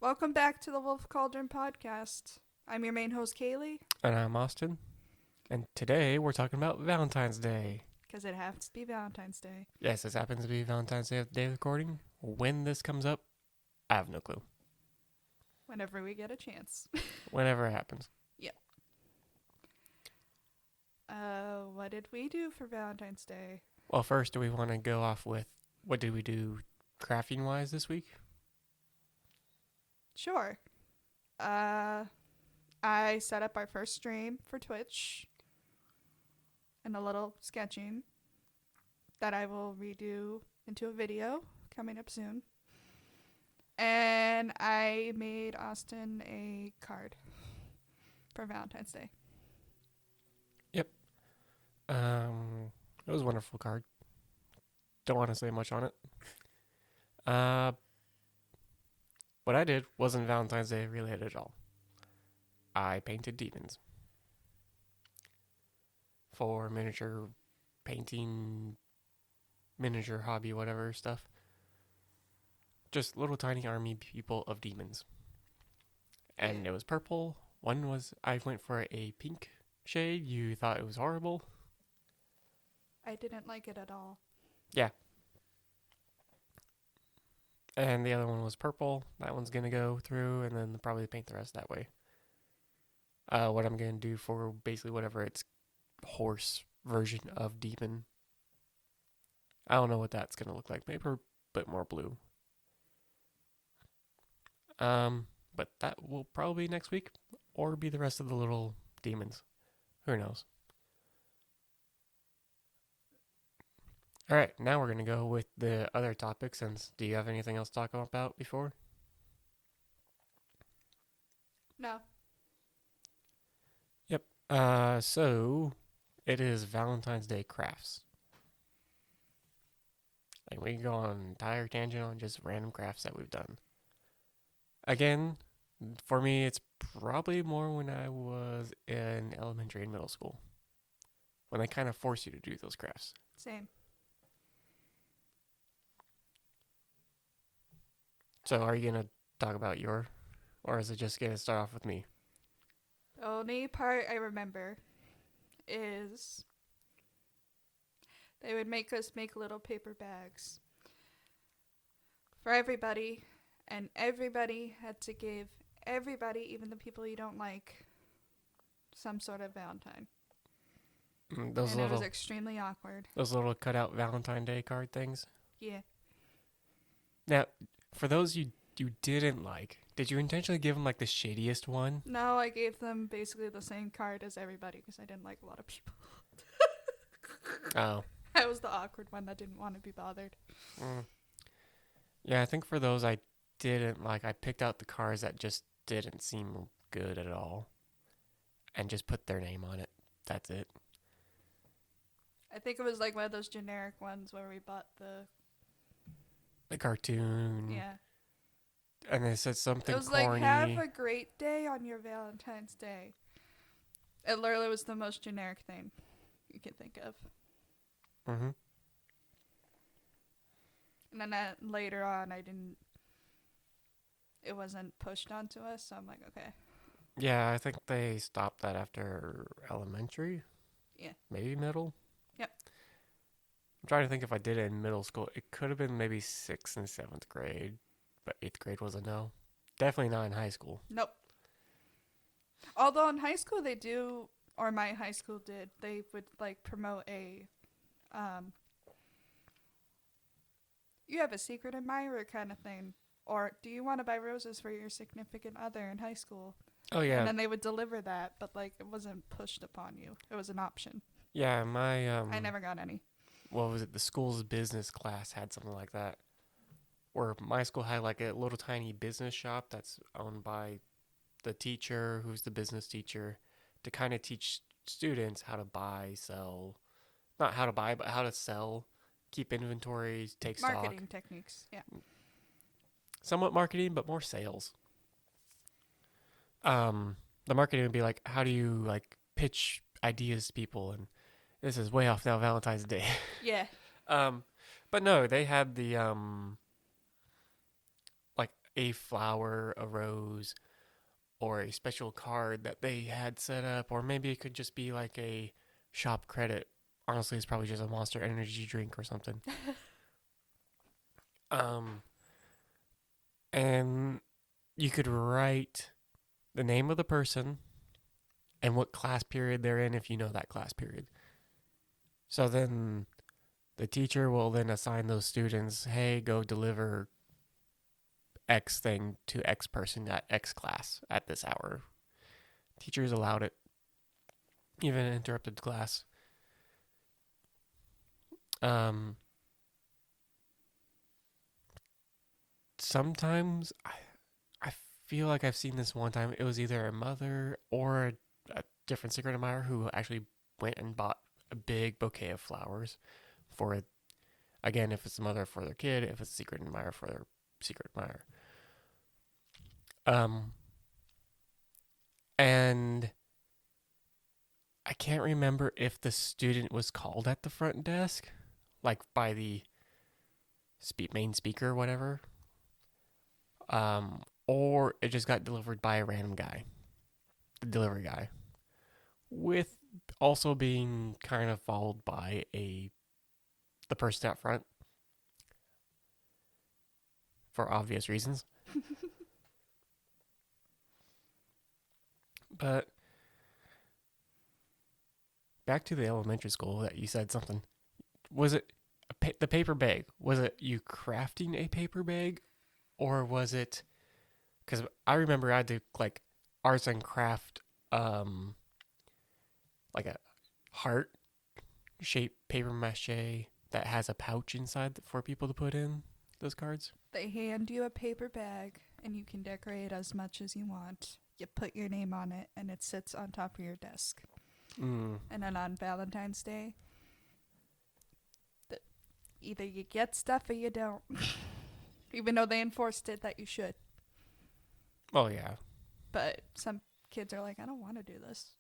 Welcome back to the WolfCauldron podcast. I'm your main host, Kaeley, And I'm Austin. And today we're talking about Valentine's Day. because it has to be Valentine's Day. Yes, this happens to be Valentine's Day of the day of recording. When this comes up, I have no clue. Whenever we get a chance. Whenever it happens. What did we do for Valentine's Day? Well, first, do we want to go off with what did we do crafting-wise this week? Sure. I set up our first stream for Twitch and a little sketching that I will redo into a video coming up soon. And I made Austin a card for Valentine's Day. It was a wonderful card. Don't want to say much on it. What I did wasn't Valentine's Day related at all. I painted demons. For miniature painting, miniature hobby, whatever stuff. Just little tiny army people of demons. And it was purple. One was, I went for a pink shade. You thought it was horrible. I didn't like it at all. Yeah. And the other one was purple. That one's going to go through and then probably paint the rest that way. What I'm going to do for basically whatever its horse version of demon. I don't know what that's going to look like. Maybe a bit more blue. But that will probably be next week or be the rest of the little demons. Who knows? All right, now we're going to go with the other topics. And do you have anything else to talk about before? No. Yep. So it is Valentine's Day crafts. Like we can go on an entire tangent on just random crafts that we've done. Again, for me, it's probably more when I was in elementary and middle school. When they kind of force you to do those crafts. Same. So are you going to talk about your, or is it just going to start off with me? The only part I remember is they would make us make little paper bags for everybody, and everybody had to give everybody, even the people you don't like, some sort of Valentine. It was extremely awkward. Those little cutout Valentine Day card things? Yeah. Now, for those you didn't like, did you intentionally give them like the shadiest one? No, I gave them basically the same card as everybody because I didn't like a lot of people. Oh. I was the awkward one that didn't want to be bothered. Yeah, I think for those I didn't like, I picked out the cards that just didn't seem good at all and just put their name on it. That's it. I think it was like one of those generic ones where we bought The cartoon. Yeah. And they said something corny. It was corny. Like, have a great day on your Valentine's Day. It literally was the most generic thing you could think of. Mm-hmm. And then later on, it wasn't pushed onto us, so I'm like, okay. Yeah, I think they stopped that after elementary. Yeah. Maybe middle. Yep. I'm trying to think if I did it in middle school. It could have been maybe 6th and 7th grade, but 8th grade was a no. Definitely not in high school. Nope. Although in high school they do, or my high school did, they would like promote a, you have a secret admirer kind of thing. Or do you want to buy roses for your significant other in high school? Oh, yeah. And then they would deliver that, but like it wasn't pushed upon you. It was an option. Yeah, my I never got any. What was it? The school's business class had something like that. Where my school had like a little tiny business shop that's owned by the teacher, who's the business teacher, to kind of teach students how to buy, sell, not how to buy, but how to sell, keep inventory, take stock. Marketing techniques, yeah. Somewhat marketing, but more sales. The marketing would be like, how do you like pitch ideas to people? And this is way off now, Valentine's Day. Yeah. But no, they had the like a flower, a rose, or a special card that they had set up, or maybe it could just be like a shop credit. Honestly, it's probably just a Monster Energy drink or something. Um, and you could write the name of the person and what class period they're in if you know that class period. So then the teacher will then assign those students, hey, go deliver X thing to X person at X class at this hour. Teachers allowed it, even interrupted class. Um, Sometimes I feel like I've seen this one time. It was either a mother or a different secret admirer who actually went and bought a big bouquet of flowers for, again, if it's the mother for their kid, if it's a secret admirer for their secret admirer. Um, and I can't remember if the student was called at the front desk, like by the main speaker or whatever, or it just got delivered by a random guy, the delivery guy, with also being kind of followed by the person out front for obvious reasons. But back to the elementary school that you said something. Was it the paper bag? Was it you crafting a paper bag, or was it? Because I remember I had to like arts and craft, like a heart shaped paper mache that has a pouch inside for people to put in those cards. They hand you a paper bag, and you can decorate as much as you want. You put your name on it, and it sits on top of your desk. Mm. And then on Valentine's Day, either you get stuff or you don't. Even though they enforced it that you should. Oh yeah. But some kids are like, I don't want to do this.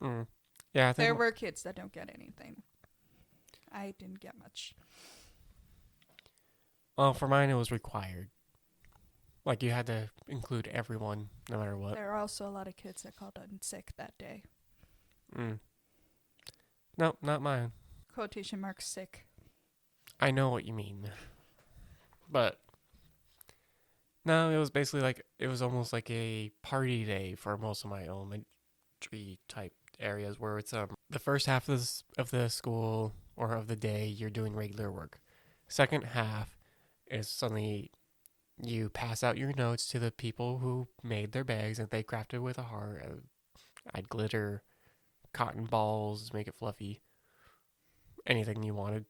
Mm. Yeah, I think There were kids that don't get anything. I didn't get much. well, for mine it was required. Like you had to include everyone, no matter what. There are also a lot of kids that called in sick that day. Mm. No, not mine. Quotation marks sick. I know what you mean, but no, it was basically like it was almost like a party day for most of my elementary type areas, where it's the first half of the school or of the day you're doing regular work. Second half is suddenly you pass out your notes to the people who made their bags and they crafted with a heart. I'd glitter, cotton balls, make it fluffy, anything you wanted.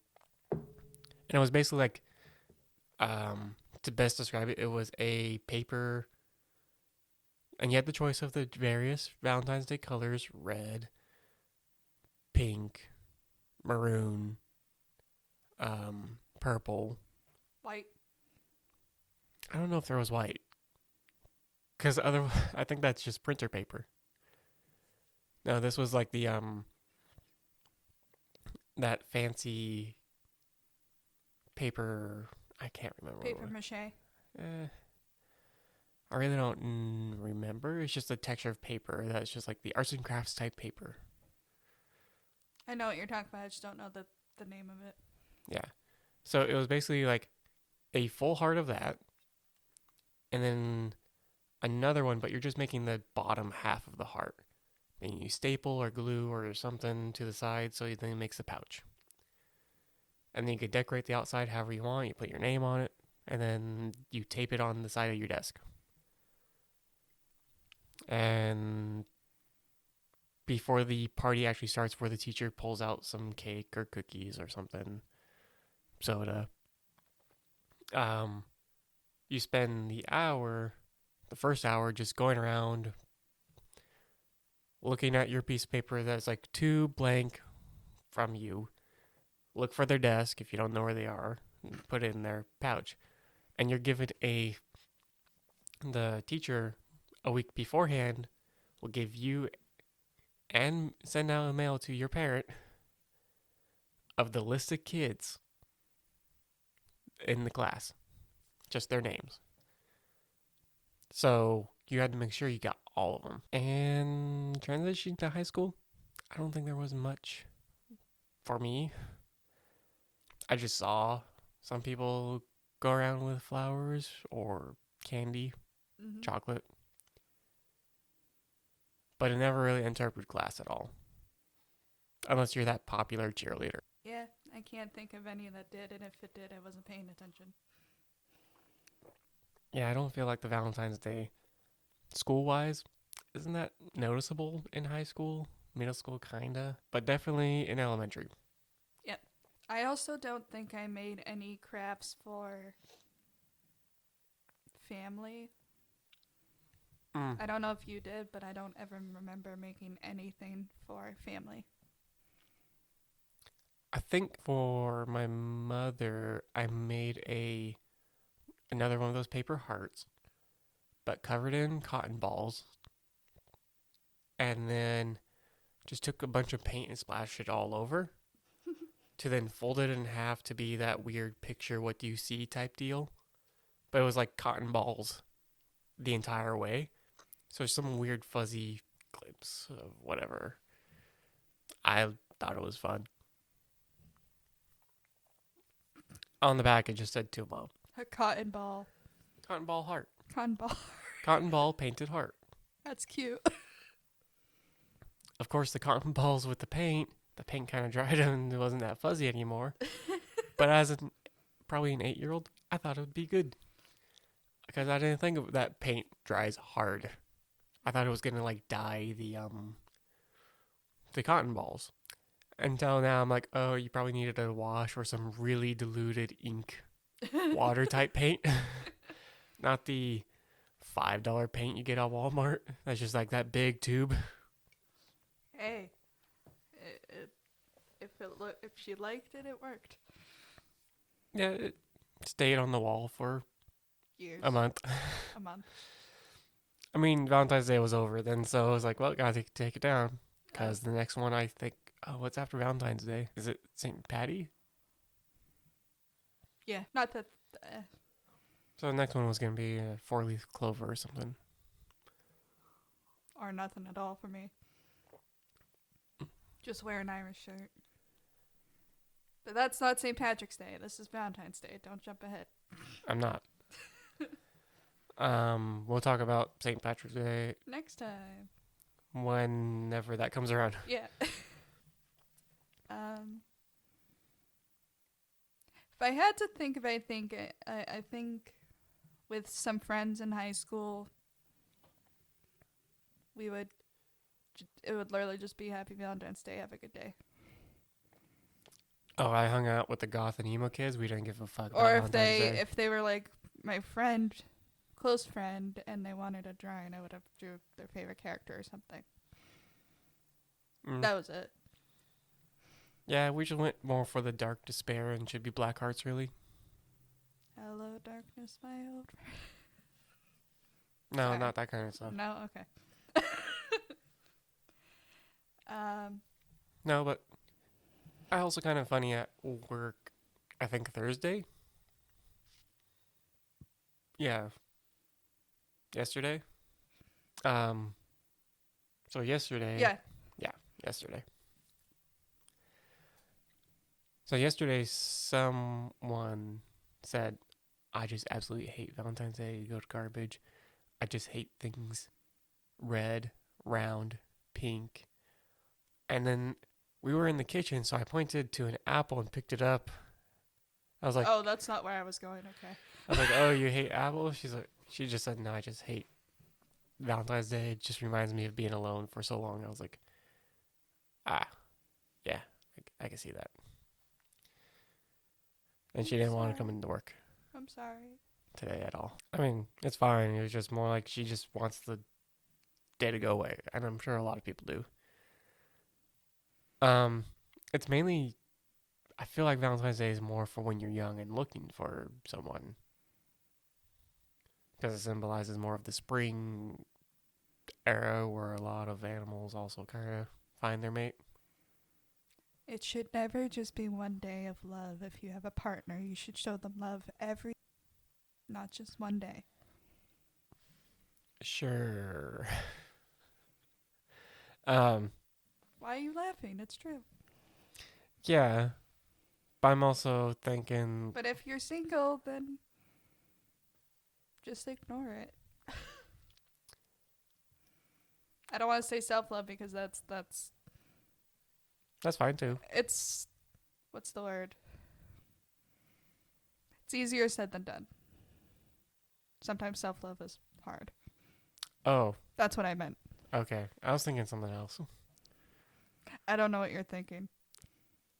And it was basically like, to best describe it, it was a paper, and you had the choice of the various Valentine's Day colors: red, pink, maroon, purple. White. I don't know if there was white, because other I think that's just printer paper. No, this was like the that fancy paper. I can't remember. Paper mache. I really don't remember. It's just a texture of paper that's just like the arts and crafts type paper. I know what you're talking about. I just don't know the name of it. Yeah. So it was basically like a full heart of that, and then another one, but you're just making the bottom half of the heart. Then you staple or glue or something to the side so then it makes the pouch. And then you could decorate the outside however you want. You put your name on it, and then you tape it on the side of your desk. And before the party actually starts, where the teacher pulls out some cake or cookies or something, soda, you spend the first hour, just going around looking at your piece of paper that's like too blank from you. Look for their desk if you don't know where they are. Put it in their pouch. And you're given the teacher a week beforehand will give you and send out a mail to your parent of the list of kids in the class. Just their names. So you had to make sure you got all of them. And transitioning to high school, I don't think there was much for me. I just saw some people go around with flowers or candy, Mm-hmm. chocolate, but it never really entered class at all, unless you're that popular cheerleader. Yeah, I can't think of any that did, and if it did, I wasn't paying attention. Yeah, I don't feel like the Valentine's Day, school wise, isn't that noticeable in high school, middle school, kinda, but definitely in elementary. Yep. I also don't think I made any crafts for family. Mm. I don't know if you did, but I don't ever remember making anything for family. I think for my mother, I made another one of those paper hearts, but covered in cotton balls, and then just took a bunch of paint and splashed it all over to then fold it in half to be that weird picture what do you see type deal. But it was like cotton balls the entire way. So some weird fuzzy clips of whatever. I thought it was fun. On the back it just said to mom. A cotton ball. Cotton ball heart. Cotton ball. Cotton ball painted heart. That's cute. Of course the cotton balls with the paint kind of dried and it wasn't that fuzzy anymore. But as probably an 8-year-old, I thought it would be good. Because I didn't think that paint dries hard. I thought it was gonna like dye the cotton balls. Until now I'm like, oh, you probably needed a wash or some really diluted ink water type paint. Not the $5 paint you get at Walmart. That's just like that big tube. Hey, if she liked it, it worked. Yeah, it stayed on the wall for Years. a month. A month. I mean, Valentine's Day was over then, so I was like, well, gotta take it down. Because the next one, I think, what's after Valentine's Day? Is it St. Patty? Yeah, not that. So the next one was going to be a 4-leaf clover or something. Or nothing at all for me. Just wear an Irish shirt. But that's not St. Patrick's Day. This is Valentine's Day. Don't jump ahead. I'm not. We'll talk about St. Patrick's Day Next time. whenever that comes around. Yeah. If I had to think of anything, I think with some friends in high school, it would literally just be Happy Valentine's Day. Have a good day. Oh, I hung out with the goth and emo kids. We didn't give a fuck about Or Valentine's Day. if they were like my friend, close friend, and they wanted a drawing, I would have drew their favorite character or something. Mm. That was it. Yeah, we just went more for the dark despair and should be black hearts, really. Hello, darkness, my old friend. No, Sorry. not that kind of stuff. No, okay. No, but I also kind of funny at work. I think Thursday. Yeah. Yesterday. So yesterday. Yeah. Yeah, yesterday. So yesterday, someone said, "I just absolutely hate Valentine's Day. You go to garbage. I just hate things red, round, pink." And then we were in the kitchen, so I pointed to an apple and picked it up. I was like, Oh, that's not where I was going. Okay. I was like, "Oh, you hate apples?" She just said, "No, I just hate Valentine's Day. It just reminds me of being alone for so long." I was like, yeah, I can see that. And she didn't want to come into work I'm sorry. today at all. I mean, it's fine. It was just more like she just wants the day to go away, and I'm sure a lot of people do. It's mainly, I feel like Valentine's Day is more for when you're young and looking for someone, because it symbolizes more of the spring era where a lot of animals also kind of find their mate. It should never just be one day of love. If you have a partner, you should show them love not just one day. Sure. Um, Why are you laughing? It's true. yeah. But I'm also thinking, But if you're single, then just ignore it. I don't want to say self-love because that's that's fine too. it's what's the word? It's easier said than done. Sometimes self-love is hard. Oh, That's what I meant. okay. I was thinking something else. I don't know what you're thinking.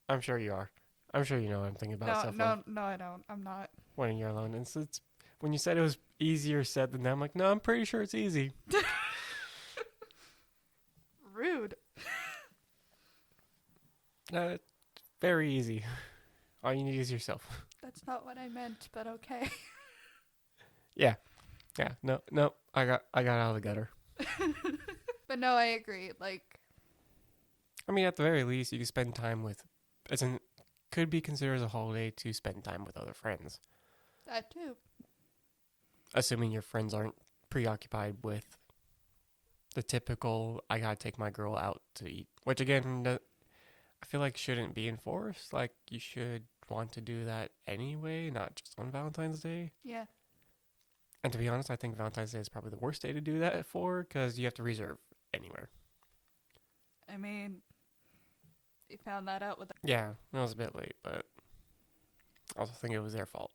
I'm sure you are. I'm sure you know I'm thinking about No, self-love no, no, I don't. I'm not. when you're alone. And so it's when you said it was easier said than done, I'm like, no, I'm pretty sure it's easy. Rude. It's very easy. All you need is yourself. That's not what I meant, but okay. Yeah. Yeah. No, no. I got out of the gutter. But no, I agree. Like, I mean, at the very least, you can spend time with. It's an could be considered as a holiday to spend time with other friends, that too. assuming your friends aren't preoccupied with the typical "I gotta take my girl out to eat," which again, I feel like shouldn't be enforced. Like you should want to do that anyway, not just on Valentine's Day. Yeah. And to be honest, I think Valentine's Day is probably the worst day to do that for because you have to reserve anywhere. I mean, you found that out with. Yeah, it was a bit late, but I also think it was their fault.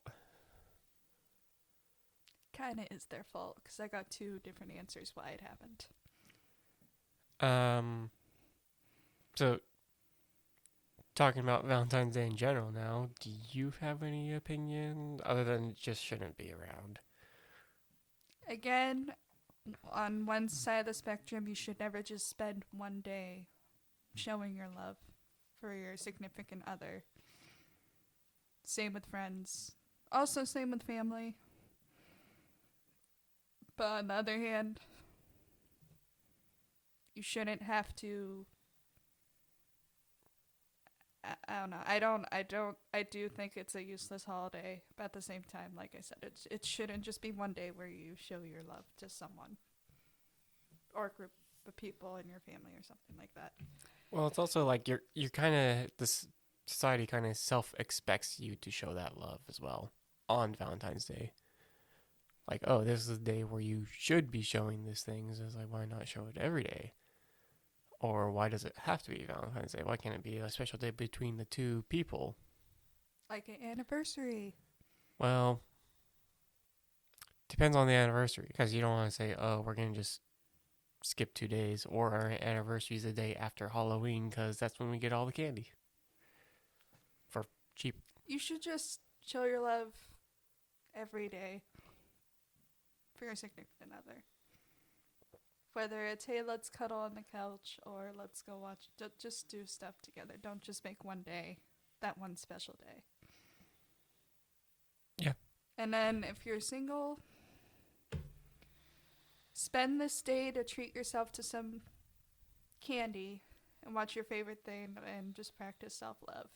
Kinda is their fault because I got two different answers why it happened. So talking about Valentine's Day in general now, do you have any opinion other than it just shouldn't be around? Again, on one side of the spectrum, you should never just spend one day showing your love for your significant other. Same with friends. Also, same with family. But on the other hand, you shouldn't have to. I don't know. I do think it's a useless holiday. But at the same time, like I said, it shouldn't just be one day where you show your love to someone or a group of people in your family or something like that. Well, it's also like you're kind of this society kind of self expects you to show that love as well on Valentine's Day. Like, oh, this is the day where you should be showing these things. It's like, why not show it every day? Or why does it have to be Valentine's Day? Why can't it be a special day between the two people? Like an anniversary. Well, depends on the anniversary because you don't want to say, oh, we're going to just skip 2 days or our anniversary is the day after Halloween because that's when we get all the candy for cheap. You should just show your love every day for your significant other. Whether it's, hey, let's cuddle on the couch or let's go watch, just do stuff together. Don't just make one day that one special day. Yeah. And then if you're single, spend this day to treat yourself to some candy and watch your favorite thing and just practice self-love.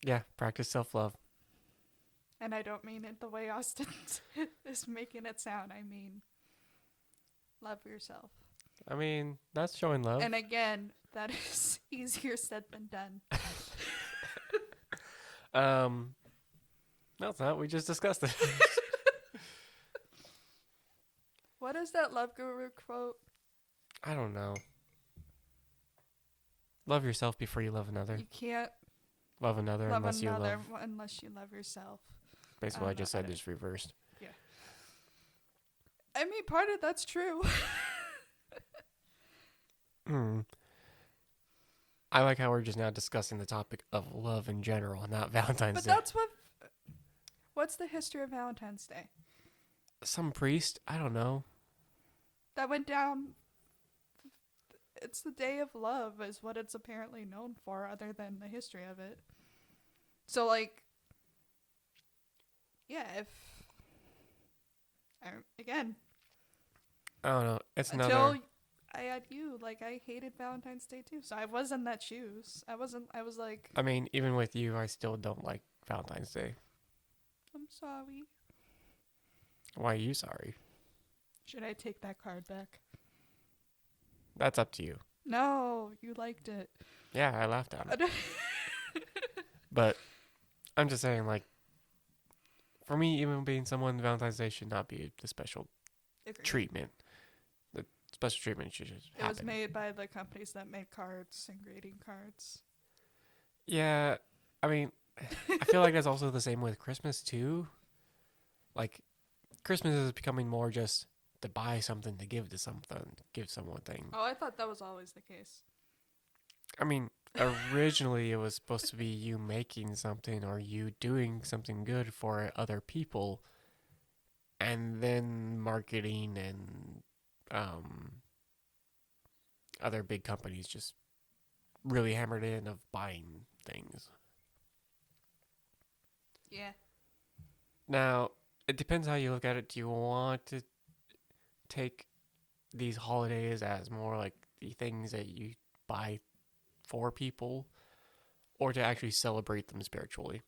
Yeah, practice self-love. And I don't mean it the way Austin is making it sound. I mean, love yourself. I mean, that's showing love. And again, that is easier said than done. No, it's not. We just discussed it. What is that love guru quote? I don't know. Love yourself before you love another. You can't Love another love unless another you love. unless you love yourself. Basically, what I know, just I said don't- is reversed. I mean, part of that's true. I like how we're just now discussing the topic of love in general, not Valentine's But Day. that's what's the history of Valentine's Day? Some priest, I don't know. That went down. It's the day of love is what it's apparently known for, other than the history of it. So, like, yeah, again, I don't know. It's until another. I had you, like, I hated Valentine's Day too. So I was in that shoes. I was like, I mean, even with you, I still don't like Valentine's Day. I'm sorry. Why are you sorry? Should I take that card back? That's up to you. No, you liked it. Yeah, I laughed at it. But I'm just saying, like, for me, even being someone, Valentine's Day should not be the special Agreed. treatment. The special treatment should just It happen. was made by the companies that make cards and greeting cards. Yeah, I mean, I feel like that's also the same with Christmas too. Like, Christmas is becoming more just to buy something to give to something, give someone thing. Oh, I thought that was always the case. I mean, originally it was supposed to be you making something or you doing something good for other people, and then marketing and other big companies just really hammered in of buying things. Yeah. Now, it depends how you look at it. Do you want to take these holidays as more like the things that you buy for people, or to actually celebrate them spiritually?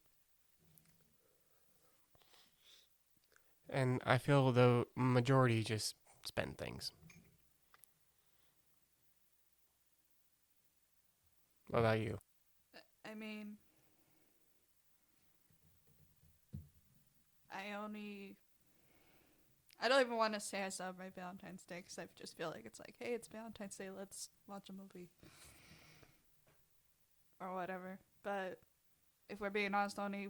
And I feel the majority just spend things. What about you? I mean, I don't even want to say I celebrate Valentine's Day because I just feel like it's like, hey, it's Valentine's Day, let's watch a movie. Or whatever. But if we're being honest, the only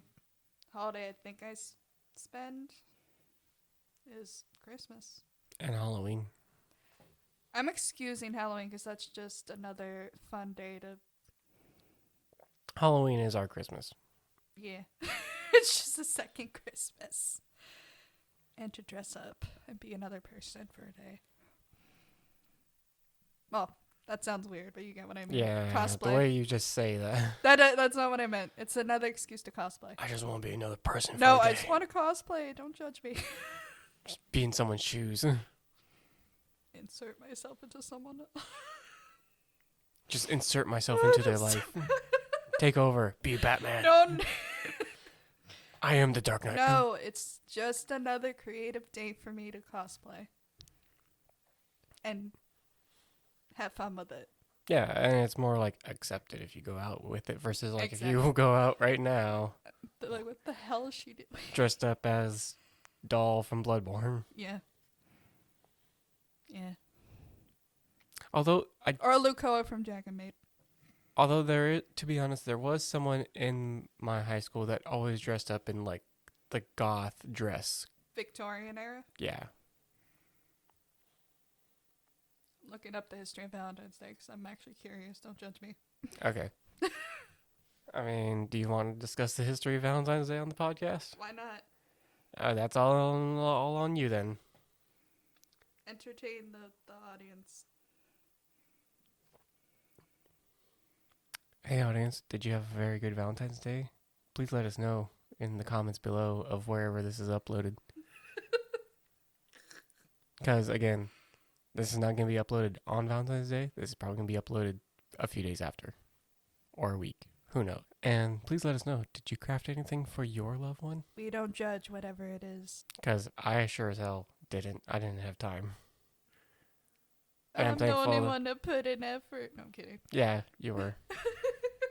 holiday I think I spend is Christmas. And Halloween. I'm excusing Halloween because that's just another fun day to... Halloween is our Christmas. Yeah. It's just a second Christmas. And to dress up and be another person for a day. Well, that sounds weird, but you get what I mean. Yeah, Cosplay. the way you just say that. That's not what I meant. It's another excuse to cosplay. I just want to be another person. No, for a I day. just want to cosplay. Don't judge me. Just be in someone's shoes. Insert myself into someone else. Just insert myself into their life. Take over. Be Batman. No, I am the Dark Knight. no, it's just another creative day for me to cosplay. And have fun with it. Yeah, and it's more like accepted if you go out with it versus like if Exactly. you go out right now They're like, what the hell is she doing? dressed up as Doll from Bloodborne. Yeah. Yeah. Although Or Lucoa from Jack and Maid. although to be honest, there was someone in my high school that always dressed up in like the goth dress. Victorian era. Yeah. Looking up the history of Valentine's Day because I'm actually curious. Don't judge me. Okay. I mean, do you want to discuss the history of Valentine's Day on the podcast? Why not That's all on you then. entertain the audience? Hey audience, did you have a very good Valentine's Day? Please let us know in the comments below of wherever this is uploaded. Because again, this is not going to be uploaded on Valentine's Day. This is probably going to be uploaded a few days after. Or a week. Who knows? And please let us know, did you craft anything for your loved one? We don't judge whatever it is. Because I sure as hell didn't. I didn't have time. And I'm the only thankful that- one to put in effort. No, I'm kidding. Yeah, you were.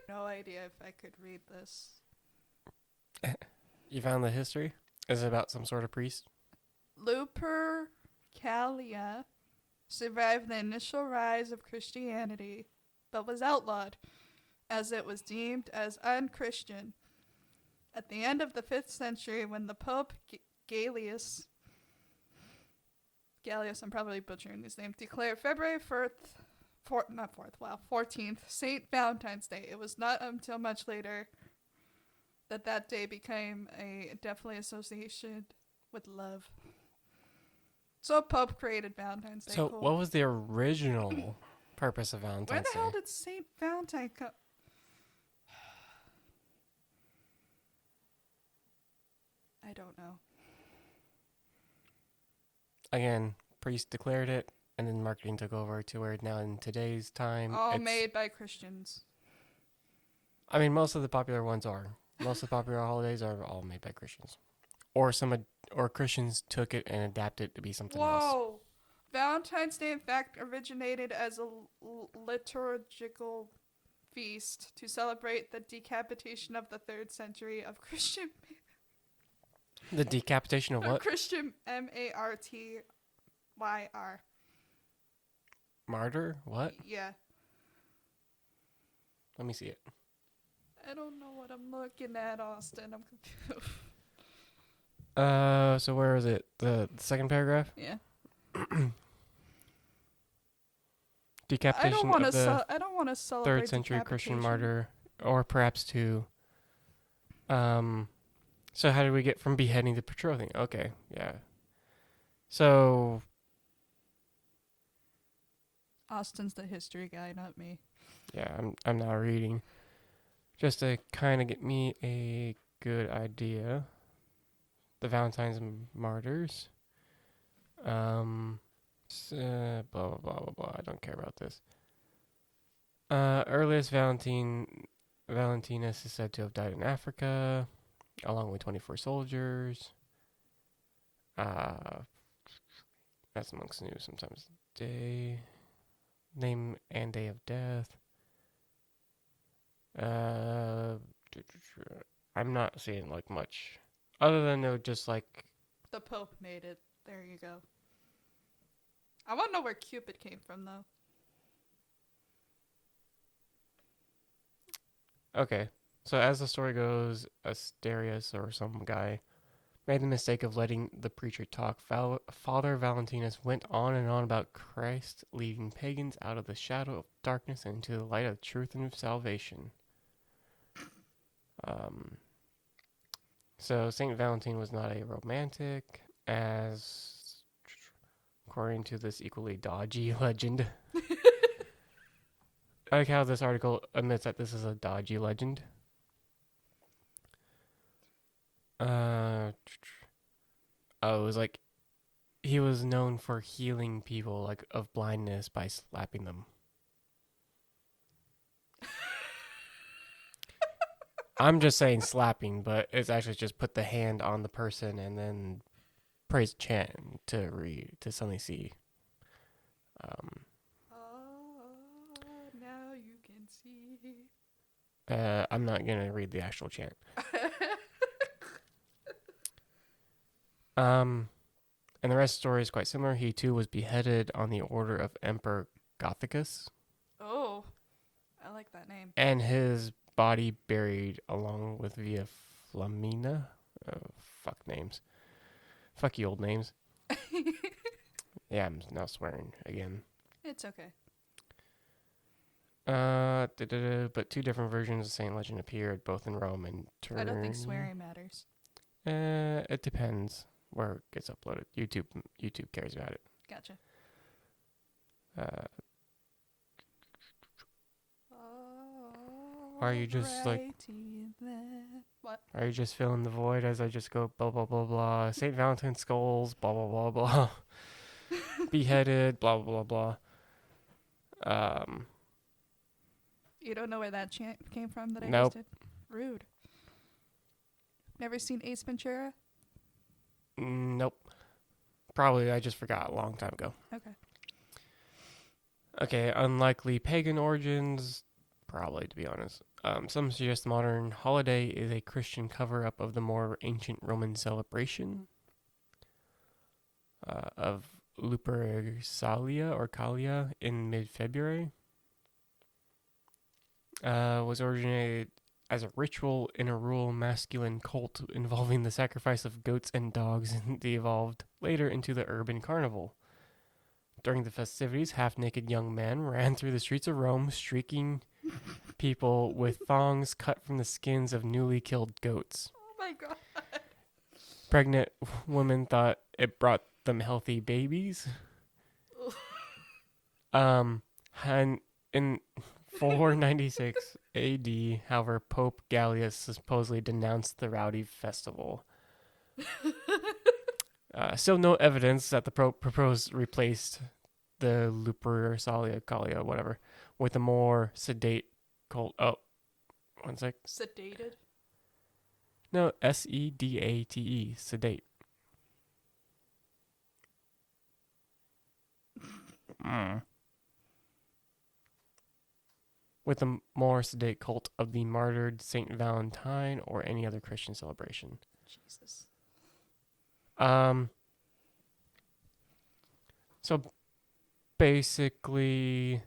No idea if I could read this. You found the history? Is it about some sort of priest? Lupercalia survived the initial rise of Christianity, but was outlawed as it was deemed as unchristian. At the end of the 5th century, when the Pope Gallius, I'm probably butchering his name, declared February 14th, St. Valentine's Day. It was not until much later that day became a definitely association with love. So Pope created Valentine's Day. So Cool. what was the original purpose of Valentine's Where the Day? hell did St. Valentine come? I don't know. Again, priest declared it, and then marketing took over to where now in today's time, All it's- made by Christians. I mean, most of the popular ones are. Most of the popular holidays are all made by Christians, or Christians took it and adapted it to be something else. Whoa! Valentine's Day, in fact, originated as a liturgical feast to celebrate the decapitation of the 3rd century of Christian The decapitation of what? Christian Martyr. Martyr? What? Yeah. Let me see it. I don't know what I'm looking at, Austin. I'm confused. So where is it? The second paragraph? Yeah. Decapitation of the I don't want to celebrate 3rd century Christian decapitation. martyr, or perhaps to. So how did we get from beheading to betrothing? Okay, yeah. So Austin's the history guy, not me. yeah, I'm now reading, just to kind of get me a good idea. The Valentines martyrs. Blah blah blah blah blah. I don't care about this. Earliest Valentinus is said to have died in Africa, along with 24 soldiers. That's amongst the news. Sometimes day, name and day of death. I'm not seeing like much, other than no, just like The Pope made it. There you go. I want to know where Cupid came from, though. okay. So as the story goes, Asterius or some guy made the mistake of letting the preacher talk. Father Valentinus went on and on about Christ leading pagans out of the shadow of darkness and into the light of truth and of salvation. So Saint Valentine was not a romantic, as according to this equally dodgy legend. I like how this article admits that this is a dodgy legend. It was like he was known for healing people like of blindness by slapping them. I'm just saying slapping, but it's actually just put the hand on the person and then praise chant to suddenly see. Now you can see. I'm not gonna read the actual chant. And the rest of the story is quite similar. He too was beheaded on the order of Emperor Gothicus, Oh, I like that name. and his body buried along with Via Flamina. Fuck names. Fuck you, old names. Yeah, I'm now swearing again. It's okay. But two different versions of Saint Legend appeared, both in Rome and Turin. I don't think swearing matters. It depends where it gets uploaded. YouTube cares about it. Gotcha. Are you just like? What? Are you just filling the void as I just go blah blah blah blah? Saint Valentine's skulls, blah blah blah blah. Beheaded, blah blah blah blah. You don't know where that chant came from that I Nope. just did? Rude. Never seen Ace Ventura? Nope. Probably I just forgot a long time ago. Okay. Okay, unlikely pagan origins. Probably, to be honest. Some suggest the modern holiday is a Christian cover-up of the more ancient Roman celebration of Lupercalia or Calia in mid-February. Was originated as a ritual in a rural masculine cult involving the sacrifice of goats and dogs, and evolved later into the urban carnival. During the festivities, half-naked young men ran through the streets of Rome, streaking people with thongs cut from the skins of newly killed goats. Oh my god. Pregnant women thought it brought them healthy babies. And in 496 AD, however, Pope Gallius supposedly denounced the rowdy festival. Still no evidence that the Pope proposed replaced the Lupercalia, Calia, whatever, with a more sedate cult. Oh, one sec. Sedated? No, sedate, sedate. Mm. With a more sedate cult of the martyred Saint Valentine or any other Christian celebration. Jesus. So basically,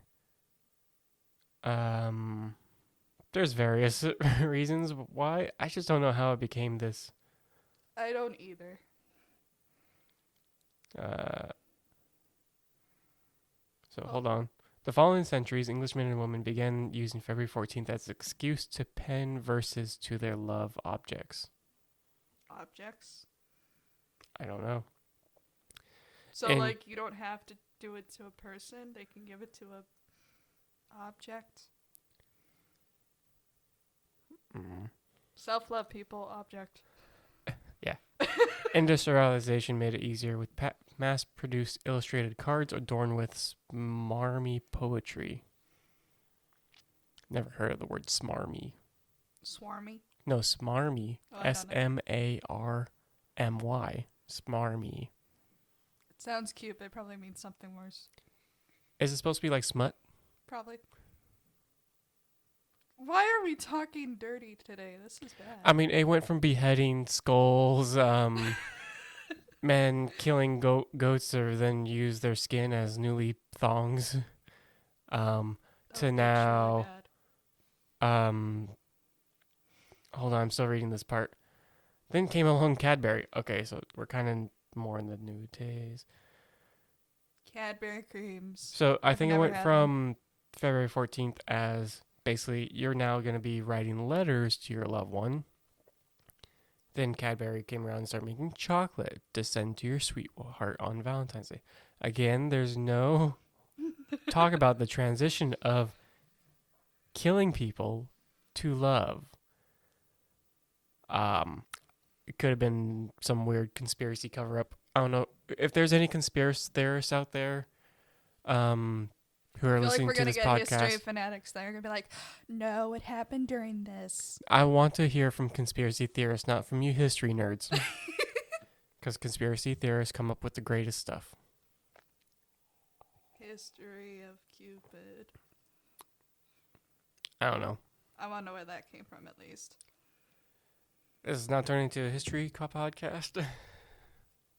there's various reasons why. I just don't know how it became this. I don't either. Hold on. The following centuries, Englishmen and women began using February 14th as an excuse to pen verses to their love objects. Objects? I don't know. So, And- like, you don't have to do it to a person. They can give it to a object. Mm. Self-love, people, object. Industrialization made it easier with mass-produced illustrated cards adorned with smarmy poetry. Never heard of the word smarmy. Swarmy? No, smarmy. Oh, I don't know. Smarmy. Smarmy. It sounds cute, but it probably means something worse. Is it supposed to be like smut? Probably. Why are we talking dirty today? This is bad. I mean, it went from beheading skulls, men killing goats or then use their skin as newly thongs, to that's really now, bad. hold on, I'm still reading this part. Then came along Cadbury. Okay, so we're kind of more in the new days. Cadbury creams. So I I've think it never went had from February 14th as basically you're now going to be writing letters to your loved one. Then Cadbury came around and started making chocolate to send to your sweetheart on Valentine's Day. Again, there's no talk about the transition of killing people to love. It could have been some weird conspiracy cover up. I don't know if there's any conspiracy theorists out there who are I feel like listening we're to gonna this get history podcast. fanatics that are gonna be like, no, it happened during this. I want to hear from conspiracy theorists, not from you history nerds. Because conspiracy theorists come up with the greatest stuff. History of Cupid. I don't know. I want to know where that came from, at least. This is not turning into a history podcast.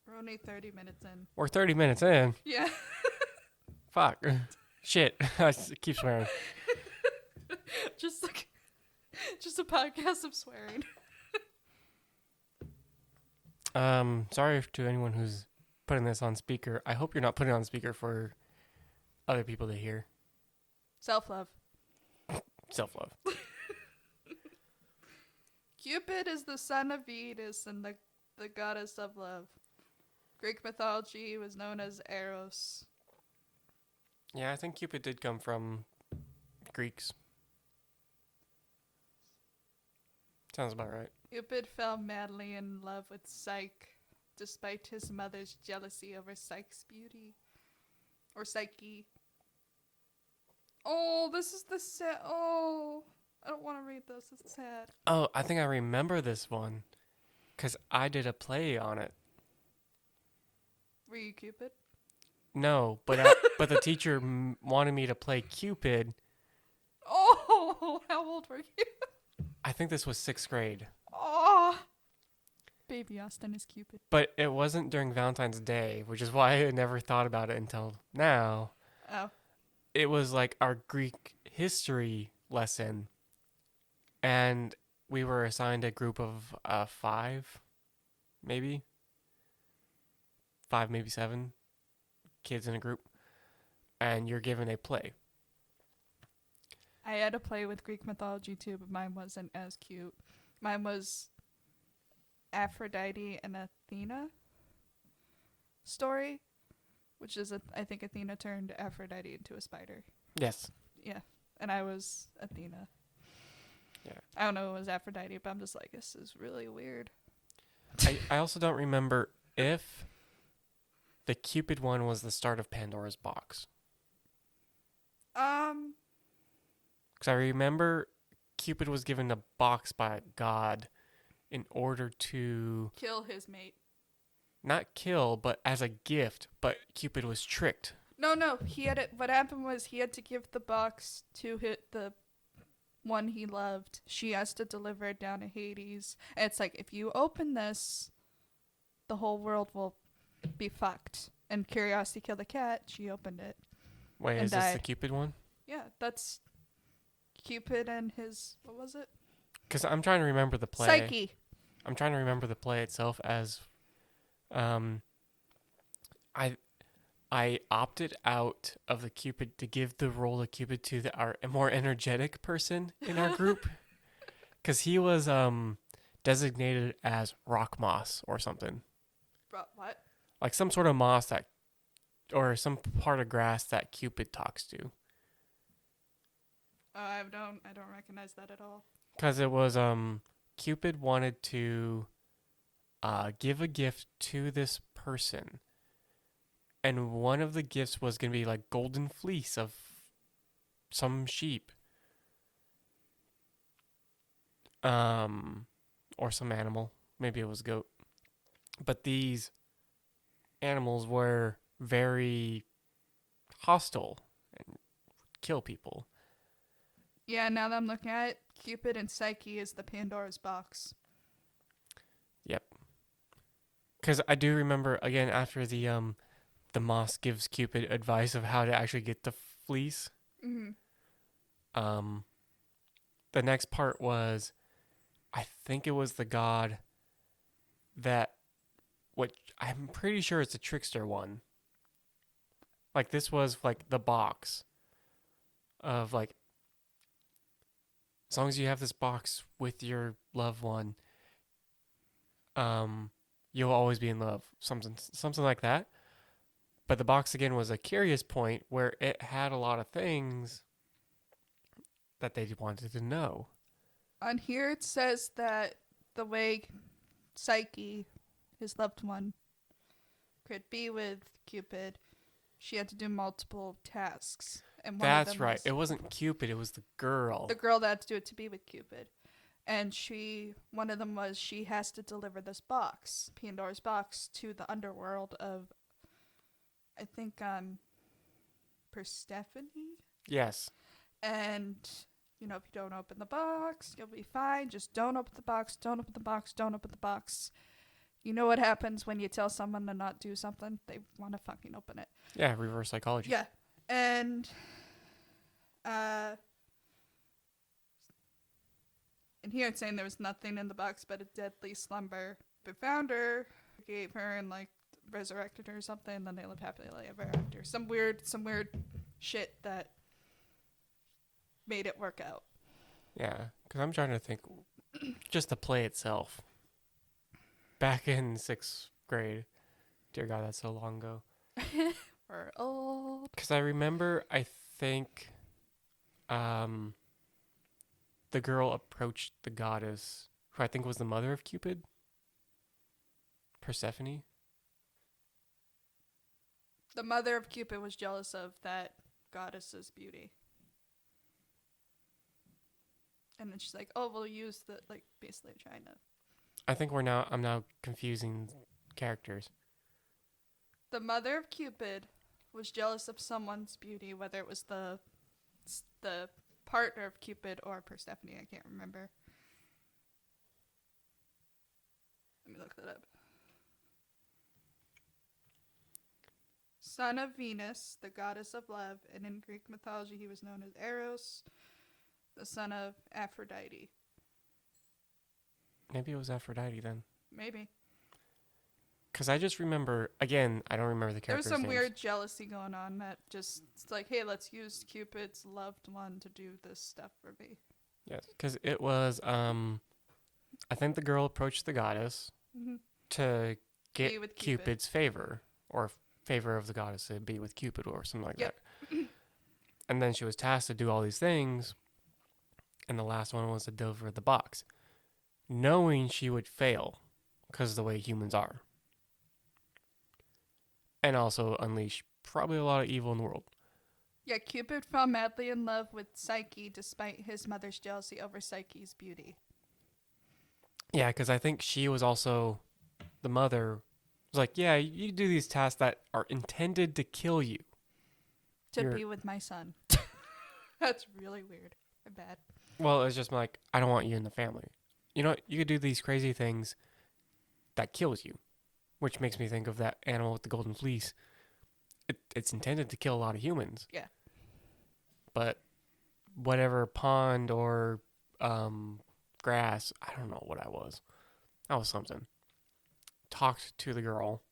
We're only 30 minutes in. We're 30 minutes in. Yeah. Fuck. Shit. I keep swearing. just a podcast of swearing. Sorry to anyone who's putting this on speaker. I hope you're not putting it on speaker for other people to hear. Self-love. Self-love. Cupid is the son of Venus and the goddess of love. Greek mythology was known as Eros. Yeah, I think Cupid did come from Greeks. Sounds about right. Cupid fell madly in love with Psyche, despite his mother's jealousy over Psyche's beauty. Or Psyche. Oh, this is the sad. Oh, I don't want to read this. It's sad. Oh, I think I remember this one. Because I did a play on it. Were you Cupid? No, but but the teacher wanted me to play Cupid. Oh, how old were you? I think this was 6th grade. Oh, baby Austin is Cupid. But it wasn't during Valentine's Day, which is why I never thought about it until now. Oh. It was like our Greek history lesson. And we were assigned a group of 5, maybe. 5, maybe 7 kids in a group. And you're given a play. I had to play with Greek mythology too, but mine wasn't as cute. Mine was Aphrodite and Athena story, which is, I think Athena turned Aphrodite into a spider. Yes. Yeah, and I was Athena. Yeah. I don't know if it was Aphrodite, but I'm just like, this is really weird. I also don't remember if the Cupid one was the start of Pandora's box. Because I remember Cupid was given a box by God in order to Kill his mate. not kill, but as a gift. But Cupid was tricked. No. He had it. What happened was he had to give the box to hit the one he loved. She has to deliver it down to Hades. And it's like, if you open this, the whole world will be fucked. And Curiosity killed the cat. She opened it Wait, and is this the died. Cupid one? Yeah, that's Cupid and his, what was it? Because I'm trying to remember the play. Psyche. I'm trying to remember the play itself as, um, I I opted out of the Cupid to give the role of Cupid to our more energetic person in our group, because he was designated as rock moss or something, What? like some sort of moss that, or some part of grass that Cupid talks to. I don't recognize that at all. Because it was Cupid wanted to give a gift to this person, and one of the gifts was gonna be like golden fleece of some sheep, or some animal. Maybe it was goat. But these animals were very hostile and kill people. Yeah, now that I'm looking at it, Cupid and Psyche is the Pandora's box. Yep. Because I do remember again after the moss gives Cupid advice of how to actually get the fleece. Mm-hmm. The next part was, I think it was the god that, which I'm pretty sure it's a trickster one. Like this was like the box of like, as long as you have this box with your loved one, you'll always be in love. Something like that. But the box again was a curious point where it had a lot of things that they wanted to know. On here it says that the way Psyche, his loved one, could be with Cupid, she had to do multiple tasks. And one of That's them right. was It wasn't Cupid, it was the girl. the girl that had to do it to be with Cupid. And one of them was she has to deliver this box, Pandora's box, to the underworld of, I think, Persephone? Yes. And, if you don't open the box, you'll be fine. Just don't open the box, don't open the box, don't open the box. You know what happens when you tell someone to not do something? They want to fucking open it. Yeah, reverse psychology. Yeah. And, and here it's saying there was nothing in the box but a deadly slumber. But found her, gave her, and, resurrected her or something, and then they lived happily ever after. Some weird shit that made it work out. Yeah, because I'm trying to think, just the play itself. Back in 6th grade. Dear God, that's so long ago. We're old. Because I remember, I think, the girl approached the goddess, who I think was the mother of Cupid. Persephone. The mother of Cupid was jealous of that goddess's beauty. And then she's like, oh, we'll use the, basically trying to. I think I'm now confusing characters. The mother of Cupid was jealous of someone's beauty, whether it was the partner of Cupid or Persephone. I can't remember. Let me look that up. Son of Venus, the goddess of love, and in Greek mythology he was known as Eros, the son of Aphrodite. Maybe it was Aphrodite then. Maybe. Because I just remember, again, I don't remember the There was characters' some names. weird jealousy going on that just, it's like, hey, let's use Cupid's loved one to do this stuff for me. Yes, because it was, I think the girl approached the goddess to Be get with Cupid. Cupid's favor, or favor of the goddess to be with Cupid or something like Yep. that. And then she was tasked to do all these things, and the last one was to deliver the box, knowing she would fail because of the way humans are. And also unleash probably a lot of evil in the world. Yeah, Cupid fell madly in love with Psyche despite his mother's jealousy over Psyche's beauty. Yeah, because I think she was also, the mother was like, yeah, you do these tasks that are intended to kill you. To You're, be with my son. That's really weird. Bad. well, it's just like, I don't want you in the family. You know, you could do these crazy things that kills you, which makes me think of that animal with the golden fleece. It's intended to kill a lot of humans. Yeah. But whatever pond or grass, I don't know what I was. I was something. Talked to the girl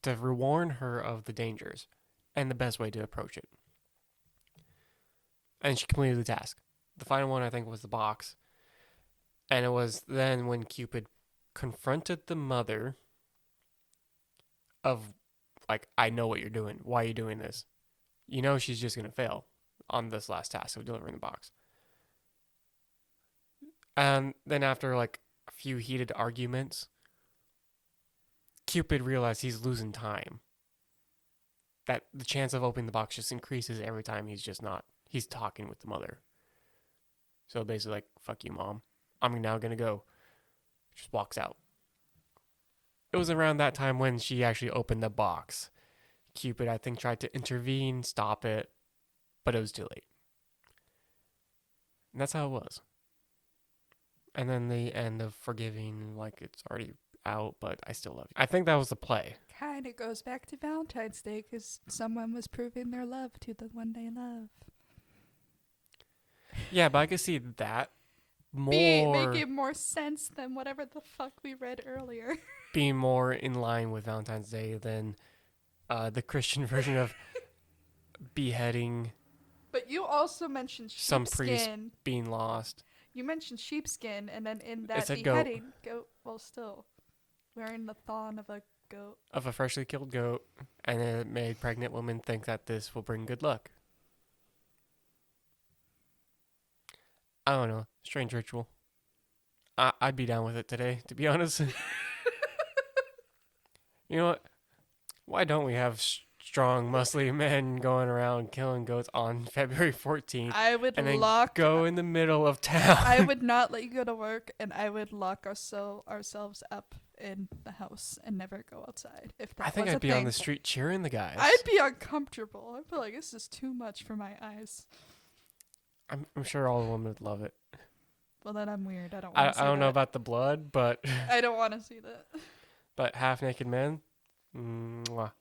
to warn her of the dangers and the best way to approach it. And she completed the task. The final one, I think, was the box. And it was then when Cupid confronted the mother of, like, I know what you're doing. Why are you doing this? You know she's just going to fail on this last task of delivering the box. And then after, like, a few heated arguments, Cupid realized he's losing time. That the chance of opening the box just increases every time he's talking with the mother. So basically, like, fuck you, mom. I'm now going to go. Just walks out. It was around that time when she actually opened the box. Cupid, I think, tried to intervene, stop it, but it was too late. And that's how it was. And then the end of forgiving, like, it's already out, but I still love you. I think that was the play. Kind of goes back to Valentine's Day because someone was proving their love to the one they love. Yeah, but I could see that Making more sense than whatever the fuck we read earlier. being more in line with Valentine's Day than the Christian version of beheading, But you also mentioned some priest sheepskin. being lost. You mentioned sheepskin, and then in that It's a goat. beheading, well, still wearing the thorn of a goat. Of a freshly killed goat, and it made pregnant women think that this will bring good luck. I don't know. Strange ritual. I'd be down with it today, to be honest. You know what? Why don't we have strong, muscly men going around killing goats on February 14th I would and then lock. go in the middle of town? I would not let you go to work, and I would lock ourselves up in the house and never go outside. If that I think was I'd a be thing. on the street cheering the guys. I'd be uncomfortable. I feel like this is too much for my eyes. I'm sure all the women would love it. Well, then I'm weird. I don't want to see I don't know that. about the blood, but I don't want to see that. half naked men. Mwah.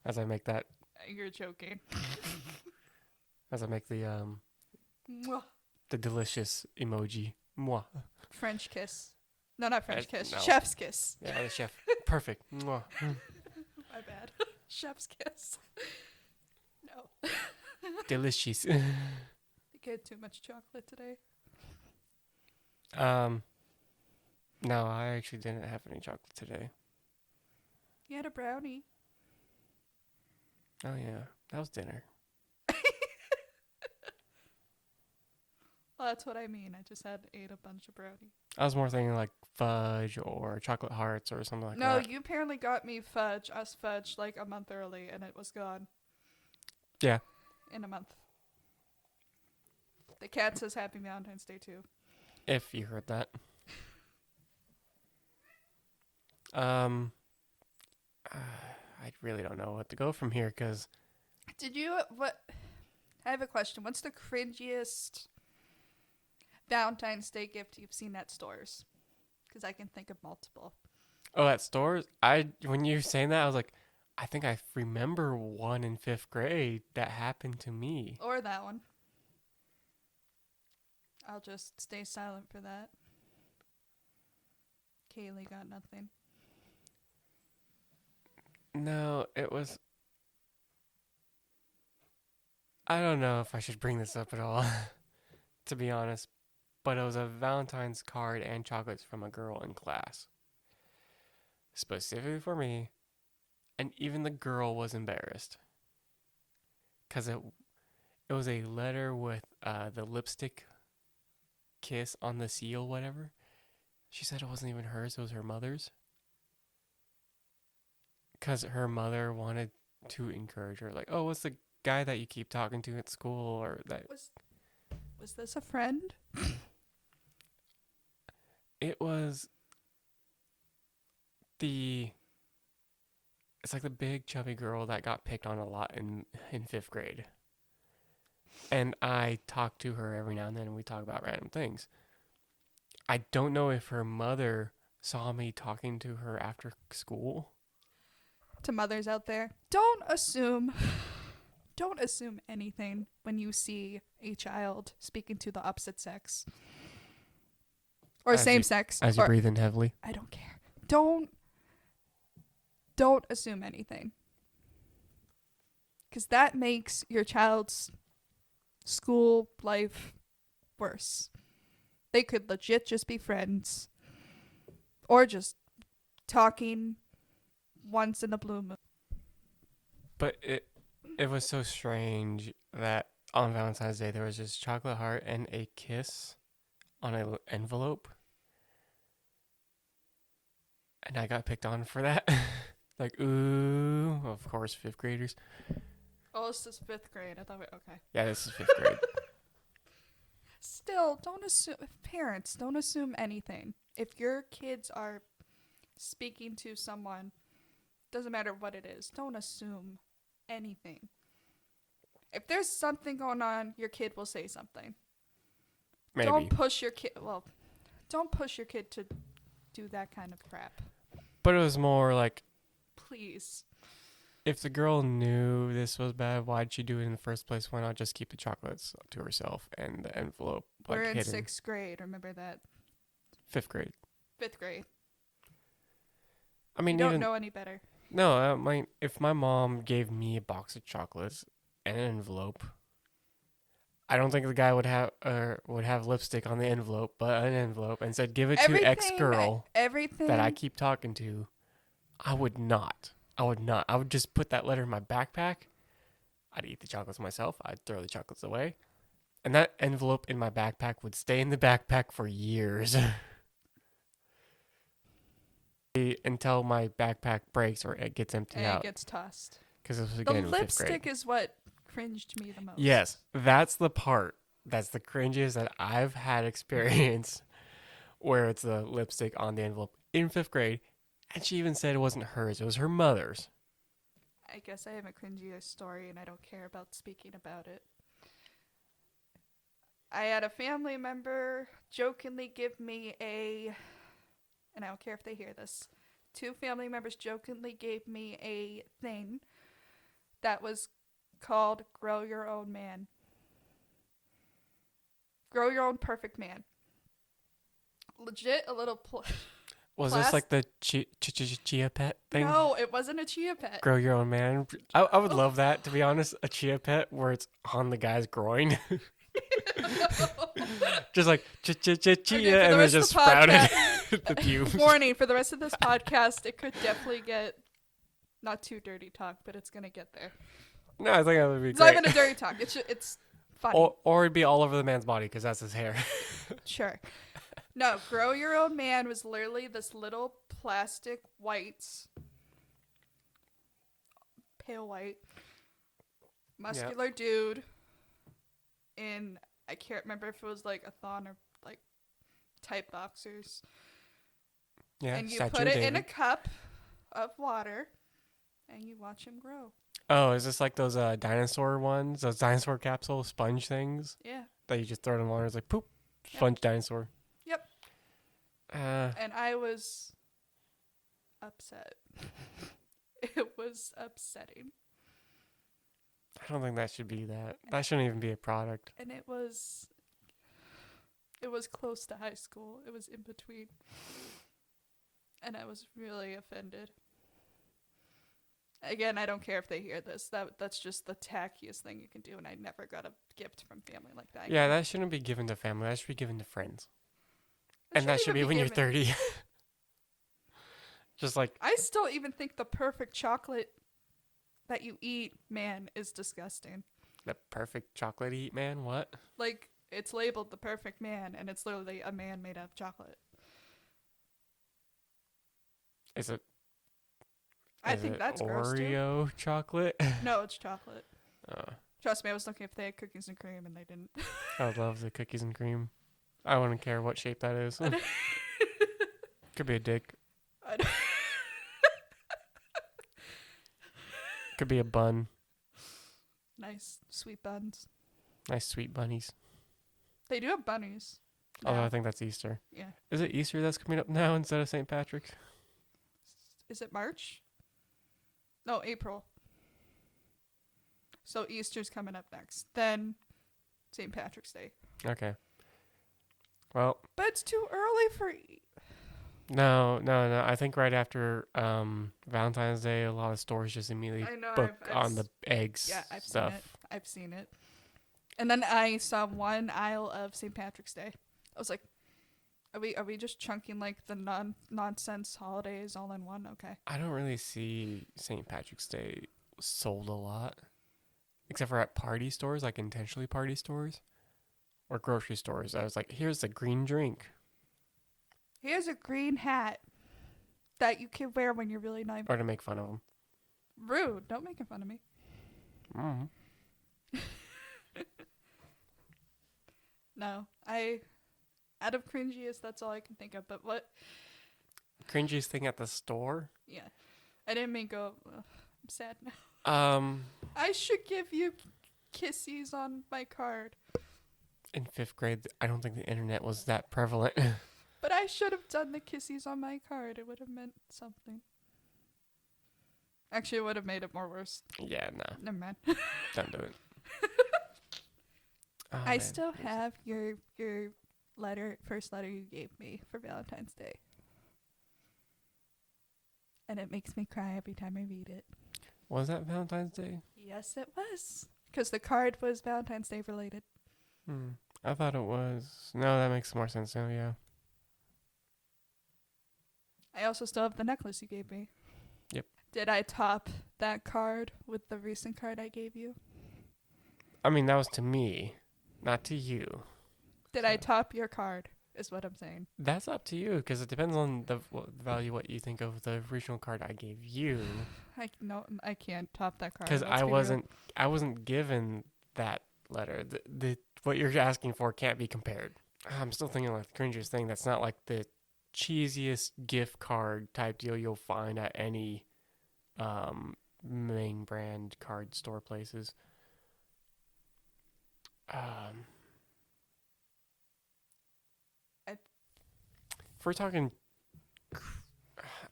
As I make that, You're joking. as I make the Mwah. delicious emoji. Mwah. French kiss. No, not French kiss. no. Chef's kiss. Yeah, the chef. Perfect. Mwah. My bad. Chef's kiss. No. Delicious. You get too much chocolate today. No, I actually didn't have any chocolate today. You had a brownie. Oh yeah, that was dinner. Well, that's what I mean. I just ate a bunch of brownie. I was more thinking like fudge or chocolate hearts or something like No, that. you apparently got me fudge, like a month early, and it was gone. Yeah. In a month. The cat says Happy Valentine's Day too. If you heard that. I really don't know what to go from here because Did you what? I have a question. What's the cringiest Valentine's Day gift you've seen at stores? Because I can think of multiple. at stores, when you were saying that, I was like, I think I remember one in 5th grade that happened to me. Or that one. I'll just stay silent for that. Kaeley got nothing. No, it was. I don't know if I should bring this up at all, to be honest, but it was a Valentine's card and chocolates from a girl in class. Specifically for me, and even the girl was embarrassed. Because it was a letter with the lipstick kiss on the seal, whatever. She said it wasn't even hers, it was her mother's. Because her mother wanted to encourage her, like, oh, what's the guy that you keep talking to at school, or that. Was this a friend? It was the It's like the big chubby girl that got picked on a lot in 5th grade. And I talk to her every now and then, and we talk about random things. I don't know if her mother saw me talking to her after school. To mothers out there, don't assume anything when you see a child speaking to the opposite sex or same sex. As you breathe in heavily. I don't care. Don't assume anything, because that makes your child's school life worse. They could legit just be friends or just talking once in a blue moon. But it was so strange that on Valentine's Day there was just chocolate heart and a kiss on an envelope. And I got picked on for that. Like, ooh, of course, 5th graders. Oh, this is 5th grade. I thought okay. Yeah, this is 5th grade. Still, parents, don't assume anything. If your kids are speaking to someone, doesn't matter what it is, don't assume anything. If there's something going on, your kid will say something. Maybe. Don't push your kid to do that kind of crap. But it was more like, Please. if the girl knew this was bad, why'd she do it in the first place? Why not just keep the chocolates to herself and the envelope We're in hidden? 6th grade, remember that? 5th grade. 5th grade. I mean, you don't know any better. No, if my mom gave me a box of chocolates and an envelope, I don't think the guy would have lipstick on the envelope, but an envelope, and said, "Give it to X girl that I keep talking to." I would not. I would just put that letter in my backpack. I'd eat the chocolates myself. I'd throw the chocolates away, and that envelope in my backpack would stay in the backpack for years. Until my backpack breaks or it gets emptied out. And it gets tossed. Because this was The again in 5th grade. lipstick is what cringed me the most. Yes, that's the part. That's the cringiest that I've had experience where it's the lipstick on the envelope in 5th grade. And she even said it wasn't hers, it was her mother's. I guess I have a cringier story and I don't care about speaking about it. I had a family member jokingly give me and I don't care if they hear this, 2 family members jokingly gave me a thing that was called Grow Your Own Man. Grow Your Own Perfect Man. Legit a little... Was this like the chia pet thing? No, it wasn't a chia pet. Grow your own man. I would love that, to be honest. A chia pet where it's on the guy's groin. Just like chia, and then just sprouted the pubes. Warning, for the rest of this podcast, it could definitely get not too dirty talk, but it's going to get there. No, I think that would be It's great. not even a dirty talk. It's funny. Or it'd be all over the man's body because that's his hair. Sure. No, Grow Your Own Man was literally this little plastic pale white, muscular dude in, I can't remember if it was like a thon or like tight boxers. Yeah, and you put it in a cup of water and you watch him grow. Oh, is this like those dinosaur ones? Those dinosaur capsule sponge things? Yeah. That you just throw it in water. It's like, poop, sponge dinosaur. Yep. And I was upset. It was upsetting. I don't think that should be that. That shouldn't even be a product. And it was close to high school. It was in between. And I was really offended. Again, I don't care if they hear this. That's just the tackiest thing you can do, and I never got a gift from family like that. Yeah, that shouldn't be given to family. That should be given to friends. And that should be when you're 30. Just like... I still even think the perfect chocolate that you eat, man, is disgusting. The perfect chocolate eat, man? What? Like, it's labeled the perfect man, and it's literally a man made out of chocolate. Is it... I think that's gross, too. Oreo chocolate? No, it's chocolate. Trust me, I was looking if they had cookies and cream, and they didn't. I would love the cookies and cream. I wouldn't care what shape that is. Could be a dick. Could be a bun. Nice sweet buns. Nice sweet bunnies. They do have bunnies. Although I Now. think that's Easter. Yeah. Is it Easter that's coming up now instead of St. Patrick's? Is it March? No, April. So Easter's coming up next. Then St. Patrick's Day. Okay. Well, But it's too early for. no. I think right after Valentine's Day, a lot of stores just immediately I know. book on the eggs Yeah, I've stuff. seen it. I've seen it. And then I saw one aisle of St. Patrick's Day. I was like, are we just chunking like the nonsense holidays all in one? Okay. I don't really see St. Patrick's Day sold a lot, except for at party stores, like intentionally party stores or grocery stores. I was like, here's a green drink. Here's a green hat that you can wear when you're really not Or to make fun of them. rude. Don't make fun of me. Mm. No, out of cringiest, that's all I can think of. But what? Cringiest thing at the store? Yeah, I didn't mean go. I'm sad now. I should give you kissies on my card, in 5th grade, I don't think the internet was that prevalent. but I should have done the kissies on my card. It would have meant something. Actually, it would have made it more worse. Yeah, no. Never mind. Don't do it. Oh, I man. still have your first letter you gave me for Valentine's Day. And it makes me cry every time I read it. Was that Valentine's Day? Yes, it was. Because the card was Valentine's Day related. I thought it was. No, that makes more sense now, yeah. I also still have the necklace you gave me. Yep. Did I top that card with the recent card I gave you? I mean, that was to me, not to you. Did I top your card, is what I'm saying. That's up to you, because it depends on the value, what you think of the original card I gave you. I can't top that card. Because let's be real. I wasn't given that letter. The what you're asking for can't be compared. I'm still thinking like the cringiest thing. That's not like the cheesiest gift card type deal you'll find at any main brand card store places. If we're talking,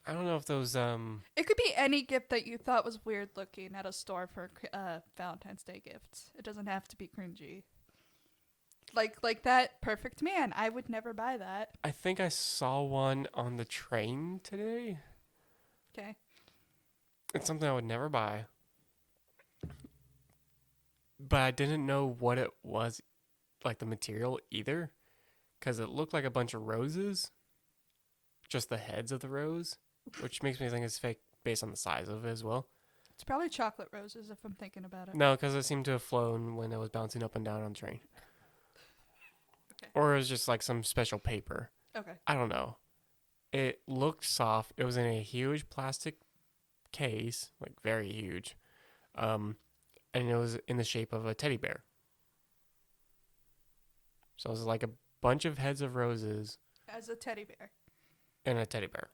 I don't know if those It could be any gift that you thought was weird looking at a store for Valentine's Day gifts. It doesn't have to be cringy. Like that perfect man. I would never buy that. I think I saw one on the train today. Okay. It's something I would never buy. But I didn't know what it was, like the material either, because it looked like a bunch of roses. Just the heads of the rose, which makes me think it's fake based on the size of it as well. It's probably chocolate roses if I'm thinking about it. No, because it seemed to have flown when it was bouncing up and down on the train. Okay. Or it was just like some special paper. Okay. I don't know. It looked soft. It was in a huge plastic case, like very huge. And it was in the shape of a teddy bear. So it was like a bunch of heads of roses. As a teddy bear. And a teddy bear.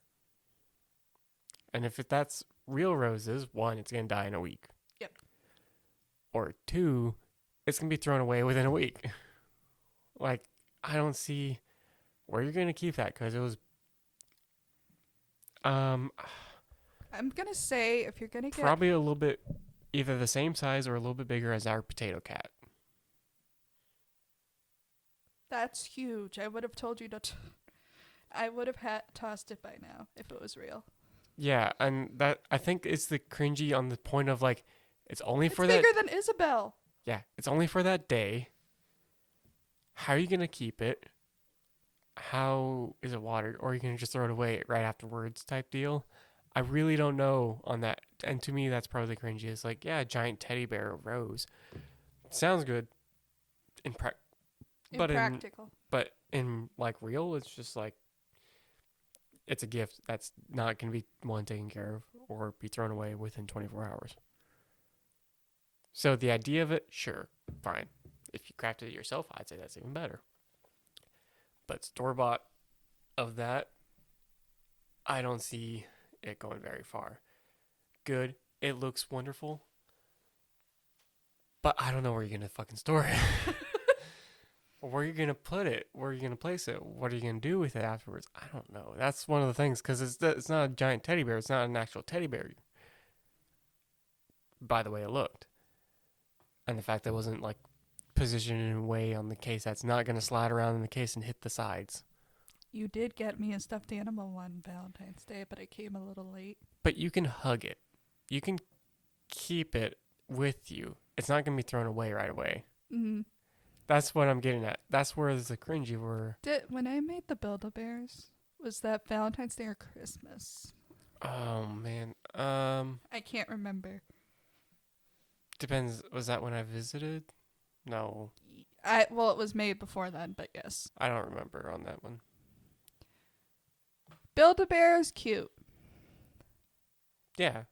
And if that's real roses, 1, it's going to die in a week. Yep. Or 2, it's going to be thrown away within a week. Like, I don't see where you're going to keep that, because it was I'm going to say if you're going to get... probably a little bit either the same size or a little bit bigger as our potato cat. That's huge. I would have told you to... I would have tossed it by now if it was real. Yeah, and that I think it's the cringy on the point of like, it's only for it's that. bigger than Isabel. Yeah, it's only for that day. How are you gonna keep it? How is it watered? Or are you gonna just throw it away right afterwards type deal? I really don't know on that. And to me, that's probably the cringiest. Like, yeah, a giant teddy bear rose. Sounds good. Impractical. But in like real, it's just like, it's a gift that's not going to be taken care of or be thrown away within 24 hours. So the idea of it, sure, fine. If you crafted it yourself, I'd say that's even better. But store-bought of that, I don't see it going very far. Good, It looks wonderful. But I don't know where you're going to fucking store it. Where are you going to put it? Where are you going to place it? What are you going to do with it afterwards? I don't know. That's one of the things, because it's not a giant teddy bear. It's not an actual teddy bear. By the way it looked. And the fact that it wasn't, like, positioned in a way on the case that's not going to slide around in the case and hit the sides. You did get me a stuffed animal on Valentine's Day, but it came a little late. But you can hug it. You can keep it with you. It's not going to be thrown away right away. Mm-hmm. That's what I'm getting at. That's where the cringy were. When I made the Build-A-Bears, was that Valentine's Day or Christmas? Oh, man. I can't remember. Depends. Was that when I visited? No. Well, it was made before then, but yes. I don't remember on that one. Build-A-Bear is cute. Yeah.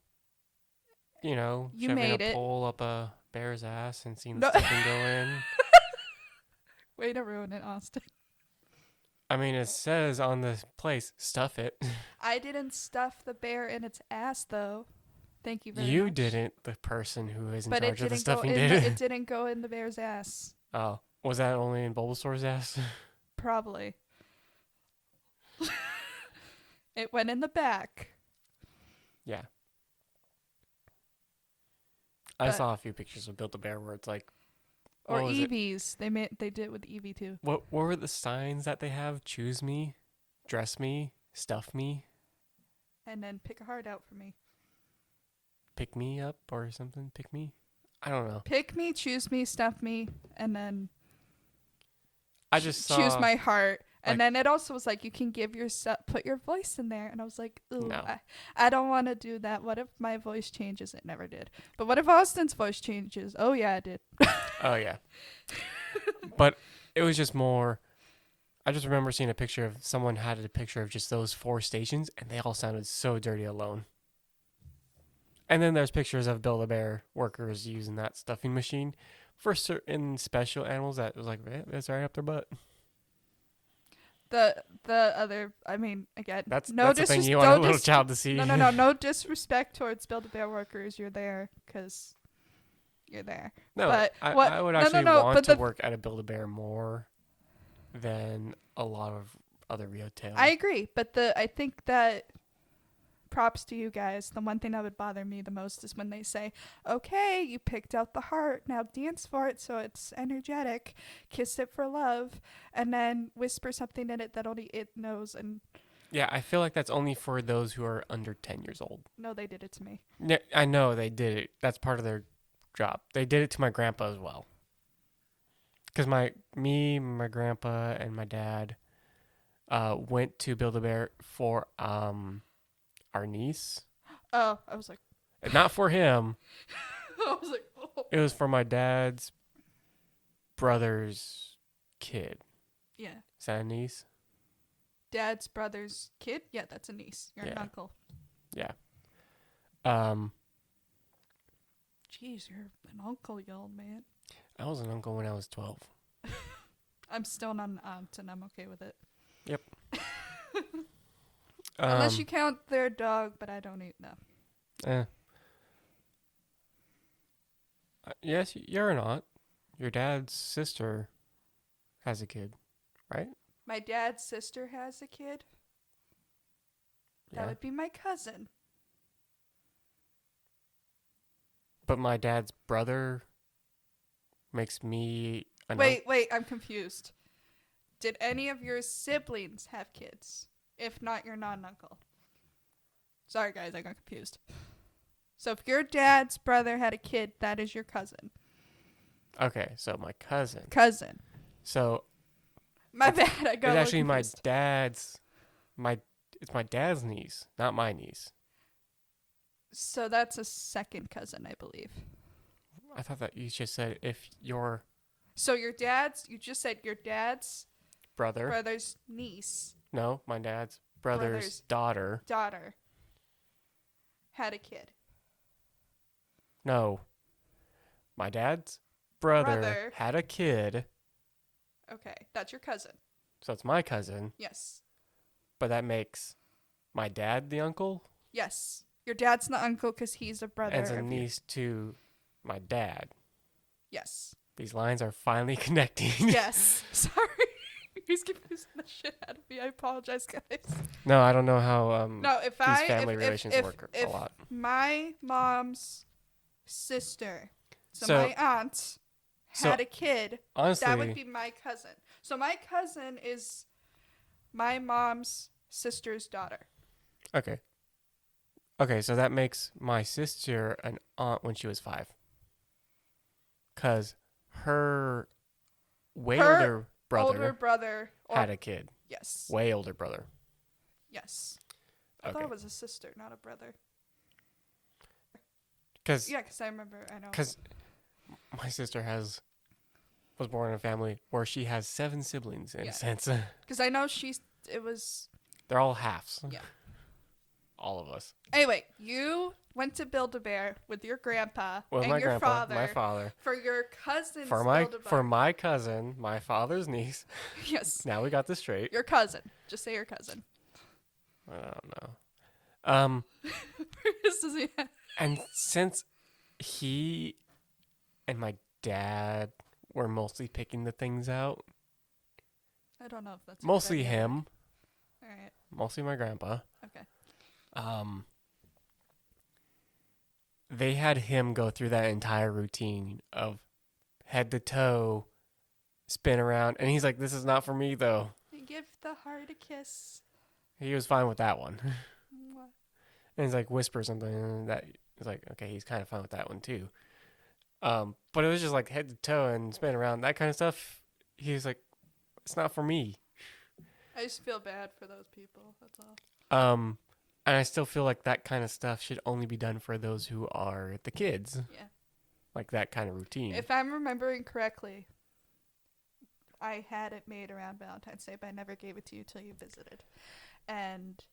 You know, You shoving made a it. pole up a bear's ass and seeing No. the stuffing go in. Way to ruin it, Austin. I mean, it says on the place, stuff it. I didn't stuff the bear in its ass, though. Thank you very much. You didn't. The person who is in But it charge of the didn't go stuffing in. did. It didn't go in the bear's ass. Oh, was that only in Bulbasaur's ass? Probably. It went in the back. Yeah. I But- saw a few pictures of Build-A-Bear where it's like, Or what was it? Eevees. They did it with Eevee too. What were the signs that they have? Choose me, dress me, stuff me, And then pick a heart out for me. pick me up or something. Pick me. I don't know. Pick me, choose me, stuff me, and then I just saw. choose my heart. And like- then it also was like, you can give put your voice in there. And I was like, ooh, No. I don't want to do that. What if my voice changes? It never did. But what if Austin's voice changes? Oh, yeah, it did. Oh yeah. But it was just more. I just remember seeing a picture of someone had a picture of just those 4 stations, and they all sounded so dirty alone. And then there's pictures of Build-A-Bear workers using that stuffing machine for certain special animals that was like, that's right up their butt. The other, I mean, again, That's no the thing disres- you want a don't little dis- child to see. No disrespect towards Build-A-Bear workers. You're there because you're there. No, But I would no, actually no, want but to the- work at a Build-A-Bear more than a lot of other retail. I agree, but I think that props to you guys. The one thing that would bother me the most is when they say, okay, you picked out the heart, now dance for it so it's energetic, kiss it for love, and then whisper something in it that only it knows. And Yeah, I feel like that's only for those who are under 10 years old. no, they did it to me. Yeah, I know they did it. That's part of their job. They did it to my grandpa as well. Because my grandpa, and my dad went to Build-A-Bear for our niece. Oh, I was like, Not for him. oh. It was for my dad's brother's kid. Yeah. Is that a niece? Dad's brother's kid? Yeah, that's a niece. You're an Yeah. uncle. Yeah. Jeez, you're an uncle, you old man. I was an uncle when I was 12. I'm still not an aunt, and I'm okay with it. Unless you count their dog, but I don't eat them. Yes, you're an aunt. Your dad's sister has a kid, right? My dad's sister has a kid. That Yeah. would be my cousin. But my dad's brother makes me an Wait, I'm confused. Did any of your siblings have kids? If not, you're not an uncle. Sorry, guys, I got confused. So if your dad's brother had a kid, that is your cousin. Okay, so my cousin. Cousin. So My It's- bad, I got it's a actually little my confused. dad's it's my dad's niece, not my niece. So that's a second cousin, I believe. I thought that you just said if your So you just said your dad's brother, brother's niece, no, my dad's brother's daughter. daughter, had a kid. No. My dad's brother Brother. had a kid, Okay, that's your cousin. so it's my cousin, Yes. but that makes my dad the uncle? Yes. Your dad's the uncle because he's a brother. and a of your- niece to my dad. Yes. These lines are finally connecting. Yes. Sorry. He's confusing the shit out of me. I apologize, guys. No, I don't know how No, if these I family if, relations if, work if a lot. my mom's sister, so, So- my aunt so, had a kid, Honestly, that would be my cousin. So my cousin is my mom's sister's daughter. okay. Okay, so that makes my sister an aunt when she was 5. Because her way Her older brother Older brother. Or, had a kid. yes. Way older brother. Yes. I thought Okay. it was a sister, not a brother. Because Yeah, because I remember. I know. my sister was born in a family where she has 7 siblings in Yeah. a sense. Because I know it was. They're all halves. Yeah. All of us. Anyway, you went to Build-A-Bear with your grandpa With and my your grandpa, father my father. for your cousin's For my Build-A-Bear. cousin, my father's niece. Yes, Now we got this straight. your cousin. Just say your cousin. I don't know. This is And since he and my dad were mostly picking the things out, I don't know if that's a good mostly idea. him, All right. mostly my grandpa. Okay. They had him go through that entire routine of head to toe, spin around, and he's like, "This is not for me, though." Give the heart a kiss. He was fine with that one, Mwah. and he's like whisper something, and that is like, okay, he's kind of fine with that one too. But it was just like head to toe and spin around, that kind of stuff. He was like, "It's not for me." I just feel bad for those people. That's all. And I still feel like that kind of stuff should only be done for those who are the kids. Yeah. Like that kind of routine. If I'm remembering correctly, I had it made around Valentine's Day, but I never gave it to you till you visited. And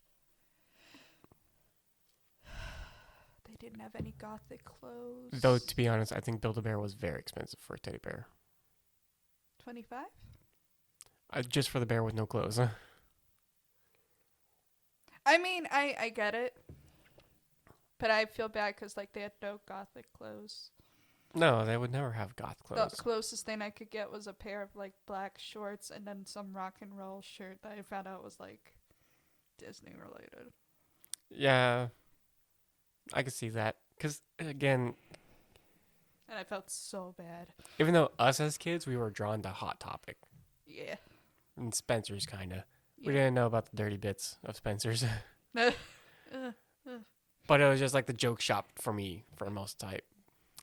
they didn't have any gothic clothes. Though, to be honest, I think Build-A-Bear was very expensive for a teddy bear. 25? Just for the bear with no clothes. I mean, I get it. But I feel bad because, like, they had no gothic clothes. No, they would never have goth clothes. The closest thing I could get was a pair of, like, black shorts and then some rock and roll shirt that I found out was, like, Disney related. Yeah, I could see that. Because, again, And I felt so bad. even though us as kids, we were drawn to Hot Topic. Yeah. And Spencer's, kind of. We Yeah. didn't know about the dirty bits of Spencer's. Uh, But it was just like the joke shop for me, for most type.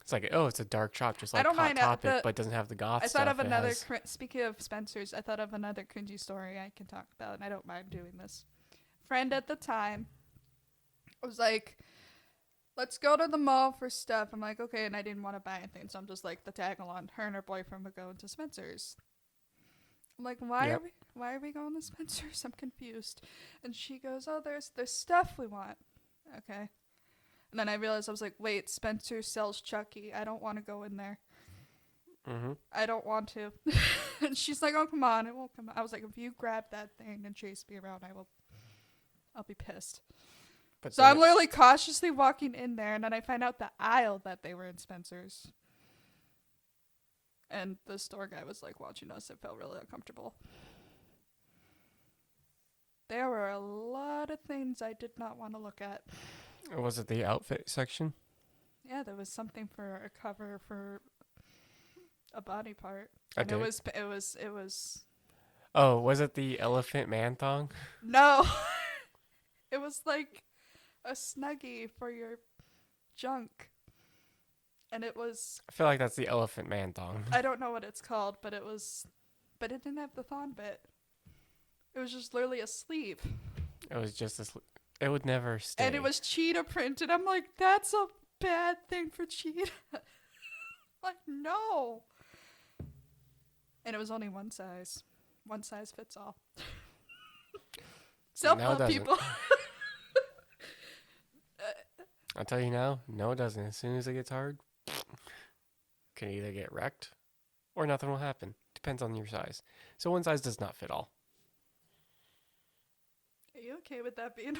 It's like, oh, it's a dark shop, just I like don't Hot mind Topic, but doesn't have the goth I stuff. thought of it another. has- Speaking of Spencer's, I thought of another cringy story I can talk about, and I don't mind doing this. Friend at the time was like, "Let's go to the mall for stuff." I'm like, "Okay," and I didn't want to buy anything, so I'm just like the tag along. Her and her boyfriend would go into Spencer's. I'm like, Yep. why are we going to Spencer's? I'm confused. And she goes, "Oh, there's stuff we want." Okay. And then I realized I was like, "Wait, Spencer sells Chucky. I don't want to go in there. Mhm. I don't want to." And she's like, "Oh, come on, it won't come out." I was like, "If you grab that thing and chase me around, I'll be pissed." But So then I'm it- literally cautiously walking in there, and then I find out the aisle that they were in Spencer's. And the store guy was like watching us. It felt really uncomfortable. There were a lot of things I did not want to look at. Was it the outfit section? Yeah, there was something for a cover for a body part. I And did. it was Oh, was it the elephant man thong? no. It was like a snuggie for your junk. And it was, I feel like that's the elephant man thong. I don't know what it's called, but it didn't have the thong bit. It was just literally a sleeve. It was just it would never stay. And it was cheetah printed. I'm like, that's a bad thing for cheetah. Like, no. And it was only one size. One size fits all. Self-love, doesn't. people. I'll tell you now, no, it doesn't. As soon as it gets hard, can either get wrecked or nothing will happen. Depends on your size. So one size does not fit all. Are you okay with that being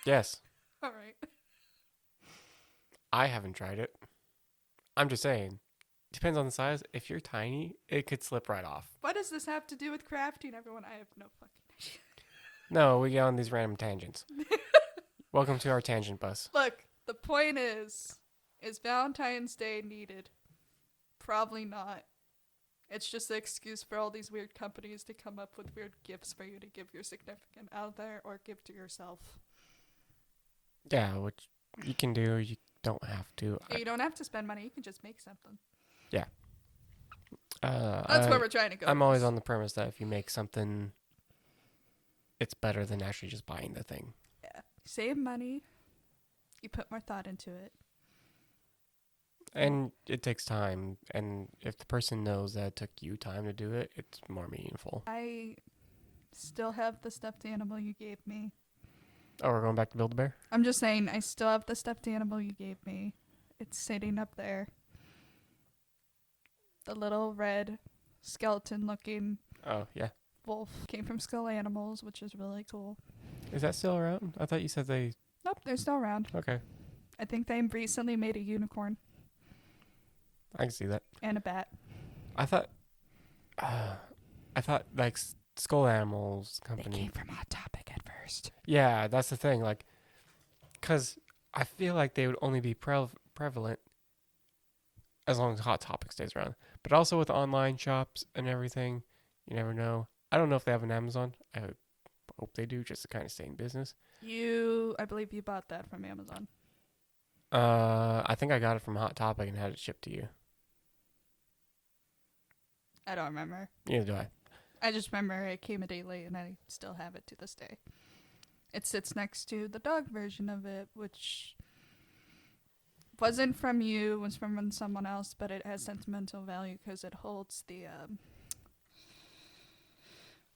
Yes. all right? I haven't tried it. I'm just saying. Depends on the size. If you're tiny, it could slip right off. What does this have to do with crafting, everyone? I have no fucking idea. No, we get on these random tangents. Welcome to our tangent bus. Look, the point is Valentine's Day needed? Probably not. It's just an excuse for all these weird companies to come up with weird gifts for you to give your significant other or give to yourself. Yeah, which you can do. You don't have to. You don't have to spend money. You can just make something. Yeah. That's where we're trying to go. I'm always on the premise that if you make something, it's better than actually just buying the thing. Yeah. Save money. You put more thought into it. And it takes time. And if the person knows that it took you time to do it, it's more meaningful. I still have the stuffed animal you gave me. Oh, we're going back to Build-A-Bear? I'm just saying, I still have the stuffed animal you gave me. It's sitting up there. The little red skeleton-looking Oh, yeah. wolf came from Skull Animals, which is really cool. Is that still around? I thought you said they... Nope, they're still around. Okay. I think they recently made a unicorn I can see that. and a bat. I thought like Skull Animals They company. came from Hot Topic at first. Yeah, that's the thing. Like, because I feel like they would only be prevalent as long as Hot Topic stays around. But also with online shops and everything, you never know. I don't know if they have an Amazon. I hope they do, just to kind of stay in business. I believe you bought that from Amazon. I think I got it from Hot Topic and had it shipped to you. I don't remember. Neither do I. I just remember it came a day late and I still have it to this day. It sits next to the dog version of it, which wasn't from you, was from someone else, but it has sentimental value because it holds the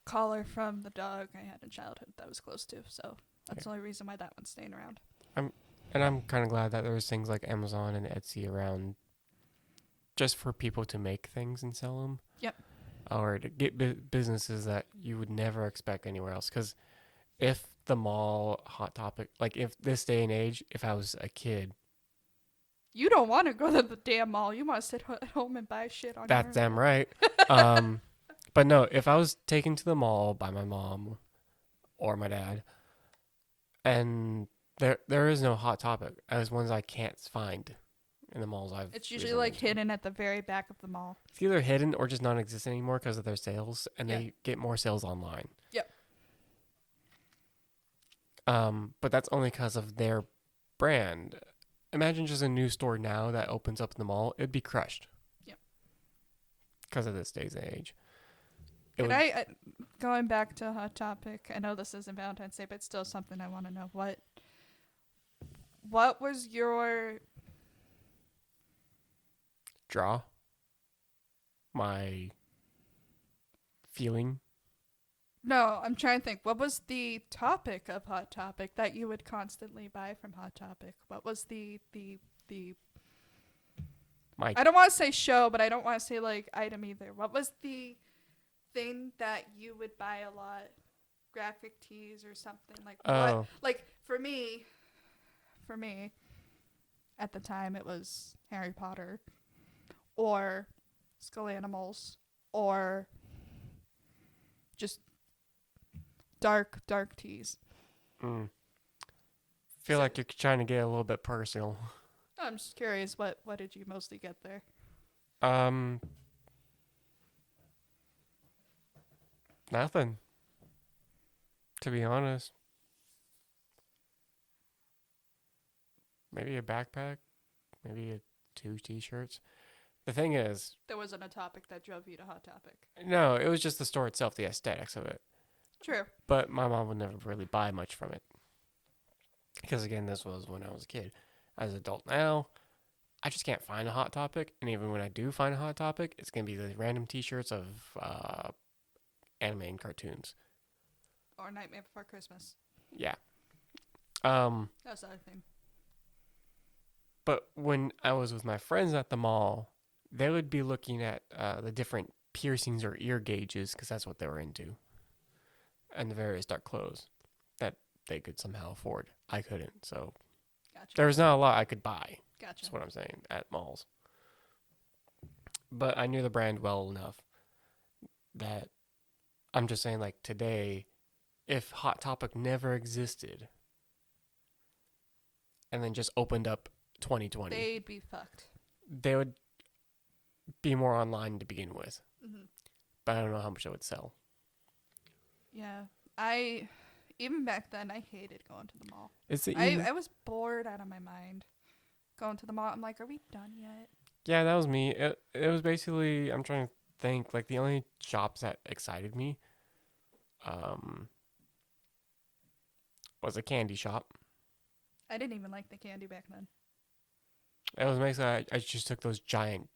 collar from the dog I had in childhood that was close to. So that's the only reason why that one's staying around. And I'm kind of glad that there's things like Amazon and Etsy around just for people to make things and sell them. Yep. Or to get businesses that you would never expect anywhere else. Because if the mall, Hot Topic, like if this day and age, if I was a kid. You don't want to go to the damn mall. You want to sit at home and buy shit on That's your damn right. But no, if I was taken to the mall by my mom or my dad, and there is no Hot Topic, as ones I can't find in the malls I've. It's usually recently like been to. hidden at the very back of the mall. It's either hidden or just non-existent anymore because of their sales, and Yeah. they get more sales online. Yep. But that's only because of their brand. Imagine just a new store now that opens up in the mall; it'd be crushed. Yep. Because of this day's age. Going back to Hot Topic, I know this isn't Valentine's Day, but it's still something I want to know. What was your Draw. My feeling. No, I'm trying to think. What was the topic of Hot Topic that you would constantly buy from Hot Topic? What was the My I don't want to say show, but I don't want to say like item either. What was the thing that you would buy a lot? Graphic tees or something like Oh. what? Like for me, at the time it was Harry Potter or Skull Animals or just dark tees. Feel like you're trying to get a little bit personal. I'm just curious, what did you mostly get there? Nothing. To be honest. Maybe a backpack. Maybe 2 t-shirts. The thing is, There wasn't a topic that drove you to Hot Topic. no, it was just the store itself, the aesthetics of it. True. But my mom would never really buy much from it. Because again, this was when I was a kid. As an adult now, I just can't find a Hot Topic. And even when I do find a Hot Topic, it's going to be the random t-shirts of anime and cartoons. Or Nightmare Before Christmas. Yeah. That's the other thing. But when I was with my friends at the mall, they would be looking at the different piercings or ear gauges, because that's what they were into, and the various dark clothes that they could somehow afford. I couldn't, so Gotcha. there was not a lot I could buy. Gotcha. That's what I'm saying, at malls. But I knew the brand well enough that I'm just saying, like, today, if Hot Topic never existed and then just opened up 2020, They'd be fucked. they would be more online to begin with. Mm-hmm. But I don't know how much it would sell. Yeah. Even back then, I hated going to the mall. Is it even? I was bored out of my mind going to the mall. I'm like, are we done yet? Yeah, that was me. It was basically, I'm trying to think, like, the only shops that excited me um, was a candy shop. I didn't even like the candy back then. It was basically, I just took those giant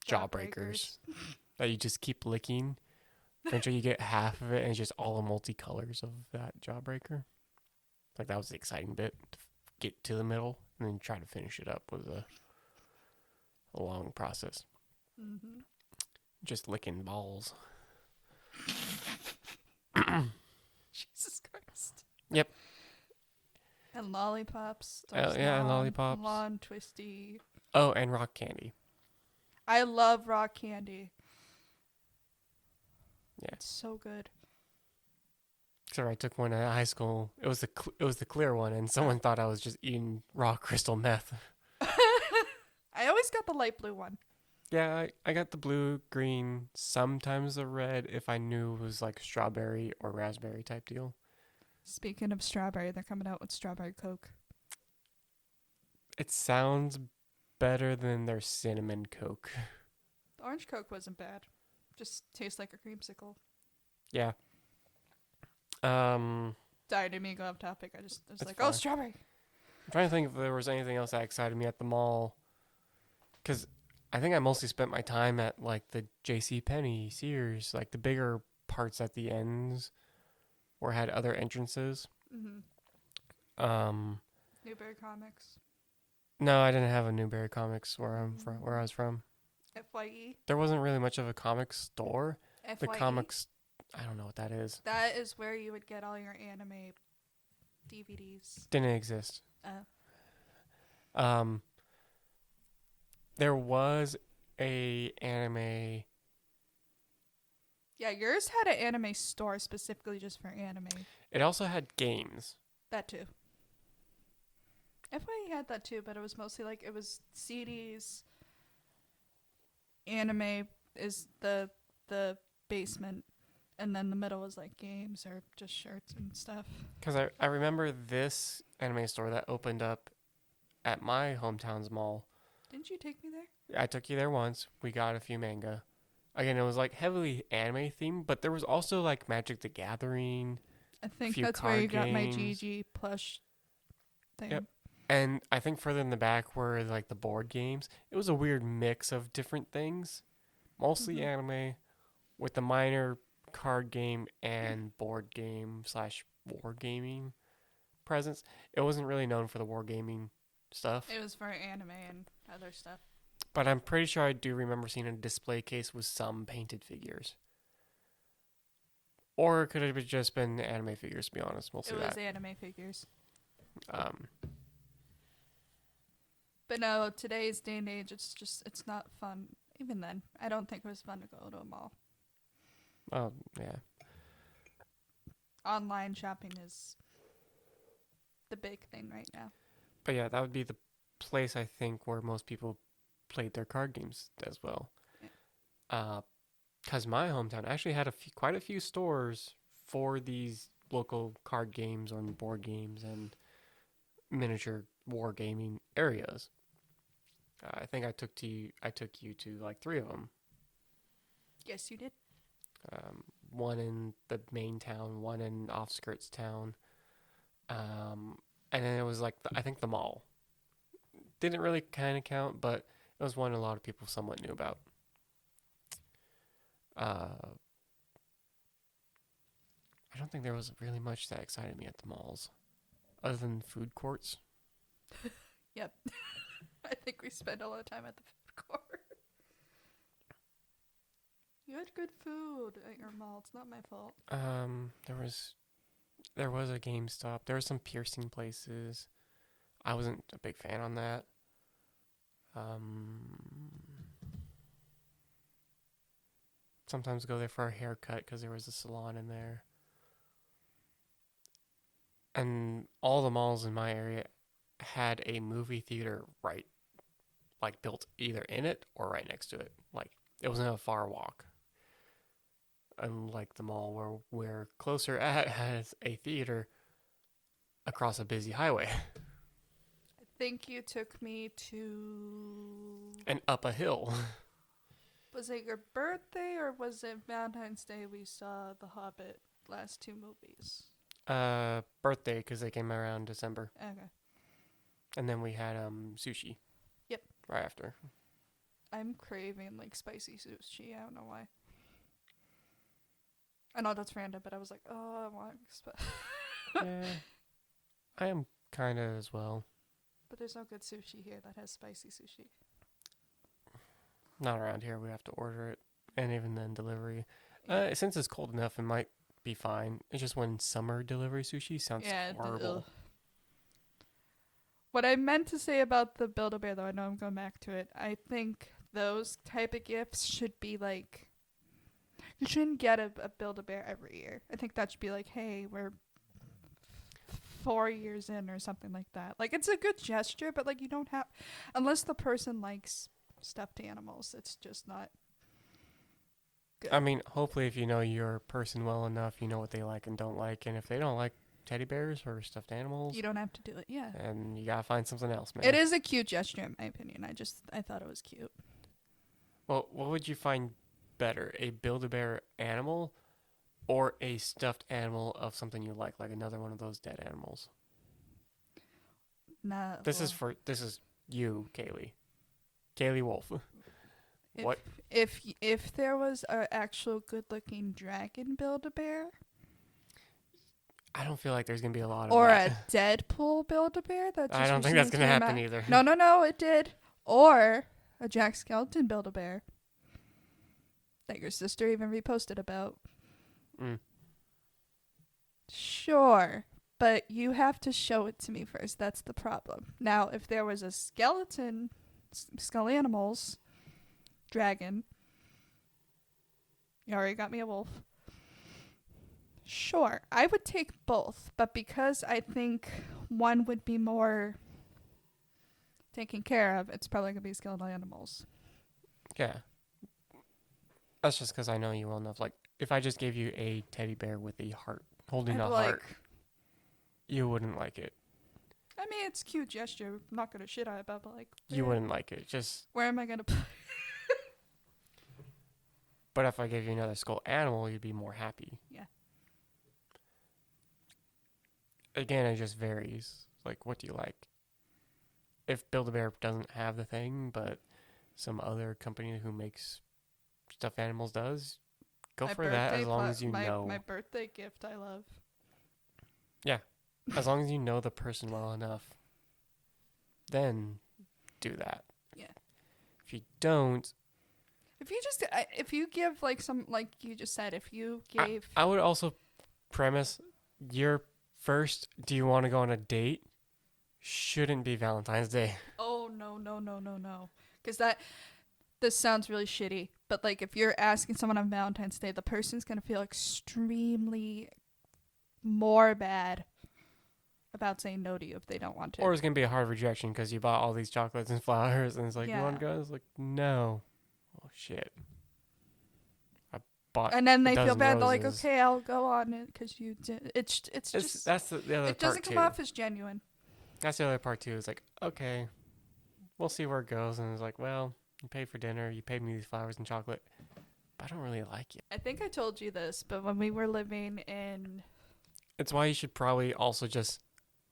jawbreakers that you just keep licking. Eventually you get half of it and it's just all the multicolors of that jawbreaker. Like, that was the exciting bit. To get to the middle and then try to finish it up was a long process. Mm-hmm. Just licking balls. Jesus Christ. Yep. And lollipops. Yeah, and lollipops. Long, twisty. Oh, and rock candy. I love rock candy. Yeah. It's so good. Except I took one at high school. It was the clear one, and someone thought I was just eating raw crystal meth. I always got the light blue one. Yeah, I got the blue, green, sometimes the red if I knew it was like strawberry or raspberry type deal. Speaking of strawberry, they're coming out with strawberry Coke. It sounds better than their cinnamon Coke. The orange Coke wasn't bad. Just tastes like a creamsicle. Yeah. Sorry, I didn't mean to go off topic. I was like, fine. oh, strawberry. I'm trying to think if there was anything else that excited me at the mall. Because I think I mostly spent my time at like the J.C. Penney, Sears, like the bigger parts at the ends where it had other entrances. Mm-hmm. Newberry Comics. No, I didn't have a Newberry Comics where I was from. FYE. There wasn't really much of a comic store. FYE. The comics, I don't know what that is. That is where you would get all your anime DVDs. Didn't exist. Oh. There was a anime. Yeah, yours had an anime store specifically just for anime. It also had games. That too. FYE had that too, but it was mostly like it was CDs. Anime is the basement, and then the middle was like games or just shirts and stuff. Because I remember this anime store that opened up at my hometown's mall. Didn't you take me there? I took you there once. We got a few manga. Again, it was like heavily anime themed, but there was also like Magic the Gathering. I think few that's where you card got my games. GG plush thing. Yep. And I think further in the back were like the board games. It was a weird mix of different things. Mostly anime with the minor card game and board game / wargaming presence. It wasn't really known for the wargaming stuff. It was for anime and other stuff. But I'm pretty sure I do remember seeing a display case with some painted figures. Or it could have just been anime figures, to be honest. Mostly It was that. anime figures. Um, But no, today's day and age, it's not fun. Even then, I don't think it was fun to go to a mall. oh, yeah. Online shopping is the big thing right now. But yeah, that would be the place, I think, where most people played their card games as well. Because my hometown actually had quite a few stores for these local card games or board games and miniature wargaming areas. I think I took you to like 3 of them. Yes, you did. One in the main town, one in offskirts town, and then it was like I think the mall. Didn't really kind of count, but it was one a lot of people somewhat knew about. I don't think there was really much that excited me at the malls, other than food courts. Yep. I think we spent a lot of time at the food court. You had good food at your mall. It's not my fault. There was a GameStop. There were some piercing places. I wasn't a big fan on that. Um, Sometimes go there for a haircut because there was a salon in there. And all the malls in my area had a movie theater right, like built either in it or right next to it. Like it wasn't a far walk. Unlike the mall where we're closer at has a theater across a busy highway I think you took me to. and up a hill. Was it your birthday or was it Valentine's Day we saw The Hobbit last two movies? Birthday because they came around December, Okay. and then we had sushi. Yep. Right after. I'm craving like spicy sushi. I don't know why. I know that's random, but I was like, oh, I want Yeah, I am kind of as well. But there's no good sushi here that has spicy sushi. Not around here. We have to order it, and even then delivery. Yeah. Since it's cold enough, it might be fine. It's just when summer delivery sushi sounds horrible. Ugh. What I meant to say about the Build-A-Bear, though, I know I'm going back to it. I think those type of gifts should be like, you shouldn't get a Build-A-Bear every year. I think that should be like, hey, we're 4 years in or something like that. Like, it's a good gesture, but like you don't have, unless the person likes stuffed animals, it's just not good. I mean, hopefully, if you know your person well enough, you know what they like and don't like, and if they don't like teddy bears or stuffed animals, You don't have to do it, yeah. and you gotta find something else, man. It is a cute gesture, in my opinion. I thought it was cute. Well, what would you find better, a Build-A-Bear animal, or a stuffed animal of something you like another one of those dead animals? Nah. This is you, Kaeley Wolf. If, What? If there was an actual good-looking dragon Build-A-Bear, I don't feel like there's gonna be a lot of or that. a Deadpool Build-A-Bear, that just I don't think that's recently gonna came happen out. either. No, it did. Or a Jack Skellington Build-A-Bear that your sister even reposted about. Mm. Sure, but you have to show it to me first. That's the problem. Now, if there was a skeleton, skull animals, dragon, you already got me a wolf. Sure, I would take both, but because I think one would be more taken care of, it's probably going to be skeletal animals. Yeah. That's just because I know you well enough. Like, if I just gave you a teddy bear with a heart, holding I'd a be heart, you wouldn't like it. I mean, it's a cute gesture. I'm not going to shit on it, but like, You wouldn't like it. Just. where am I going to put But if I gave you another skull animal, you'd be more happy. Yeah. Again, it just varies. Like, what do you like? If Build-A-Bear doesn't have the thing, but some other company who makes stuffed animals does, go my for that as long pla- as you my, know. My birthday gift I love. Yeah. As long as you know the person well enough, then do that. Yeah. If you don't, If you give like some, like you just said, if you gave, I would also premise your first, do you want to go on a date? Shouldn't be Valentine's Day. oh no, because this sounds really shitty, but like if you're asking someone on Valentine's Day, the person's gonna feel extremely more bad about saying no to you if they don't want to. Or it's going to be a hard rejection because you bought all these chocolates and flowers and it's like, you want to Yeah. go? It's like, no. Oh, shit. I bought And then a they feel dozen bad. They're like, roses. okay, I'll go on it because you did. It's just That's the other it part, doesn't too. come off as genuine. That's the other part, too. It's like, okay, we'll see where it goes. And it's like, well, you paid for dinner. You paid me these flowers and chocolate. But I don't really like you. I think I told you this, but when we were living in, It's why you should probably also just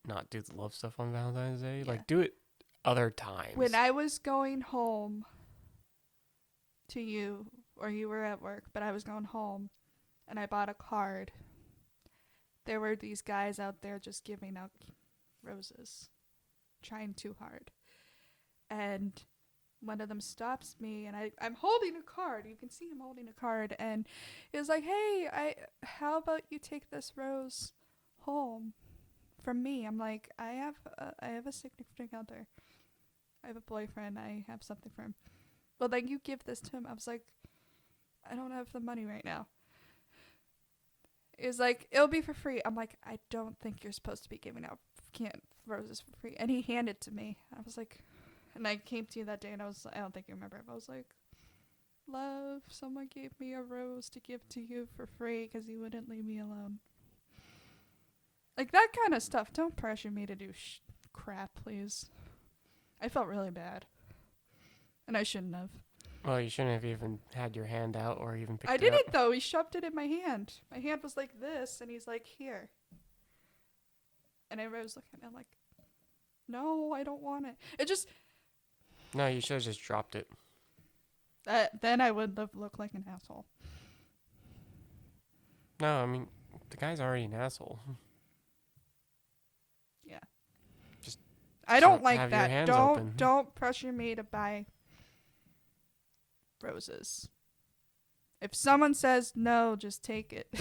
not do the love stuff on Valentine's Day. Yeah. Like, do it other times. when I was going home to you, or you were at work, but I was going home, and I bought a card. There were these guys out there just giving out roses, trying too hard, and one of them stops me, and I'm holding a card. You can see him holding a card, and he was like, "Hey, how about you take this rose home from me. I'm like, I have a significant other. I have a boyfriend. I have something for him. Well, then you give this to him. I was like, I don't have the money right now. It's like, it'll be for free. I'm like, I don't think you're supposed to be giving out roses for free. And he handed it to me. I was like, and I came to you that day and I don't think you remember, but I was like, love, someone gave me a rose to give to you for free because you wouldn't leave me alone. Like that kind of stuff. Don't pressure me to do crap, please. I felt really bad. And I shouldn't have. Well, you shouldn't have even had your hand out or even picked it up. I didn't though. He shoved it in my hand. My hand was like this, and he's like, here. And I was looking at him like, no, I don't want it. It just... No, you should have just dropped it. Then I would have looked like an asshole. No, I mean, the guy's already an asshole. Yeah. Just I don't like have your that. hands open. Don't pressure me to buy roses. If someone says no, just take it.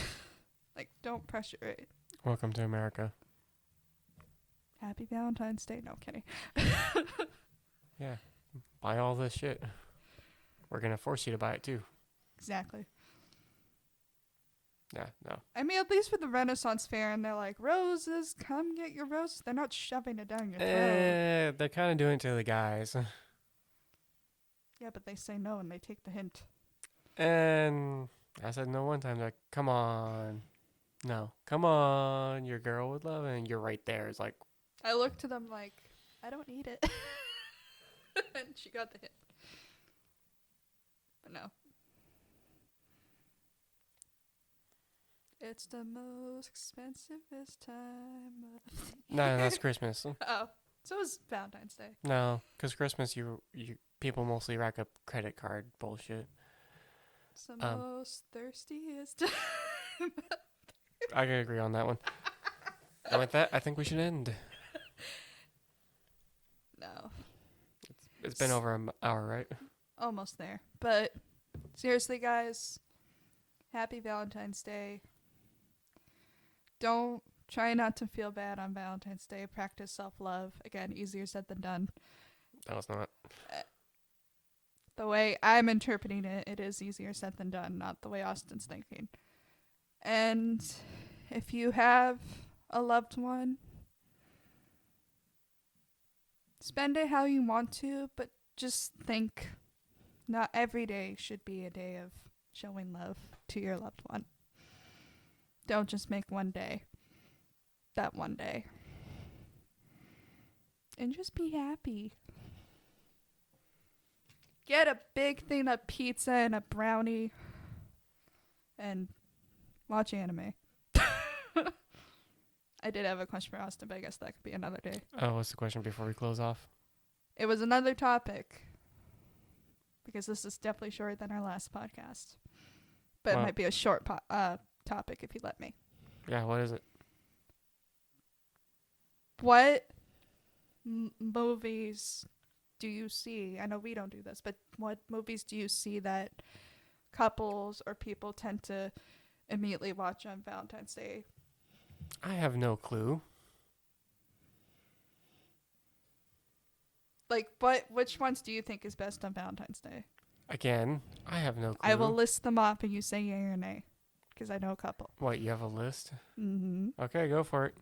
Like, don't pressure it. Welcome to America. Happy Valentine's Day. No, kidding. Yeah. Buy all this shit. We're going to force you to buy it too. Exactly. Yeah, no. I mean, at least for the Renaissance Fair, and they're like, roses, come get your roses. They're not shoving it down your throat. They're kind of doing it to the guys. Yeah, but they say no and they take the hint. And I said no one time. They're like, come on. No, come on. Your girl would love it. And you're right there. It's like, I looked to them like, I don't need it. And she got the hint. But no. It's the most expensivest time of... no, that's Christmas. Oh, so it was Valentine's Day. No, because Christmas, you people mostly rack up credit card bullshit. It's the most thirstiest time. I can agree on that one. And with that, I think we should end. No. It's been over an hour, right? Almost there. But seriously, guys, happy Valentine's Day. Don't try not to feel bad on Valentine's Day. Practice self-love. Again, easier said than done. That was not. The way I'm interpreting it, it is easier said than done, not the way Austin's thinking. And if you have a loved one, spend it how you want to, but just think not every day should be a day of showing love to your loved one. Don't just make one day that one day. And just be happy. Get a big thing of pizza and a brownie and watch anime. I did have a question for Austin, but I guess that could be another day. Oh, what's the question before we close off? It was another topic because this is definitely shorter than our last podcast. But Well, it might be a short topic if you let me. Yeah, what is it? What movies do you see? I know we don't do this, but what movies do you see that couples or people tend to immediately watch on Valentine's Day? I have no clue. Like, which ones do you think is best on Valentine's Day? Again, I have no clue. I will list them off and you say yay or nay, because I know a couple. What, you have a list? Mm-hmm. Okay, go for it.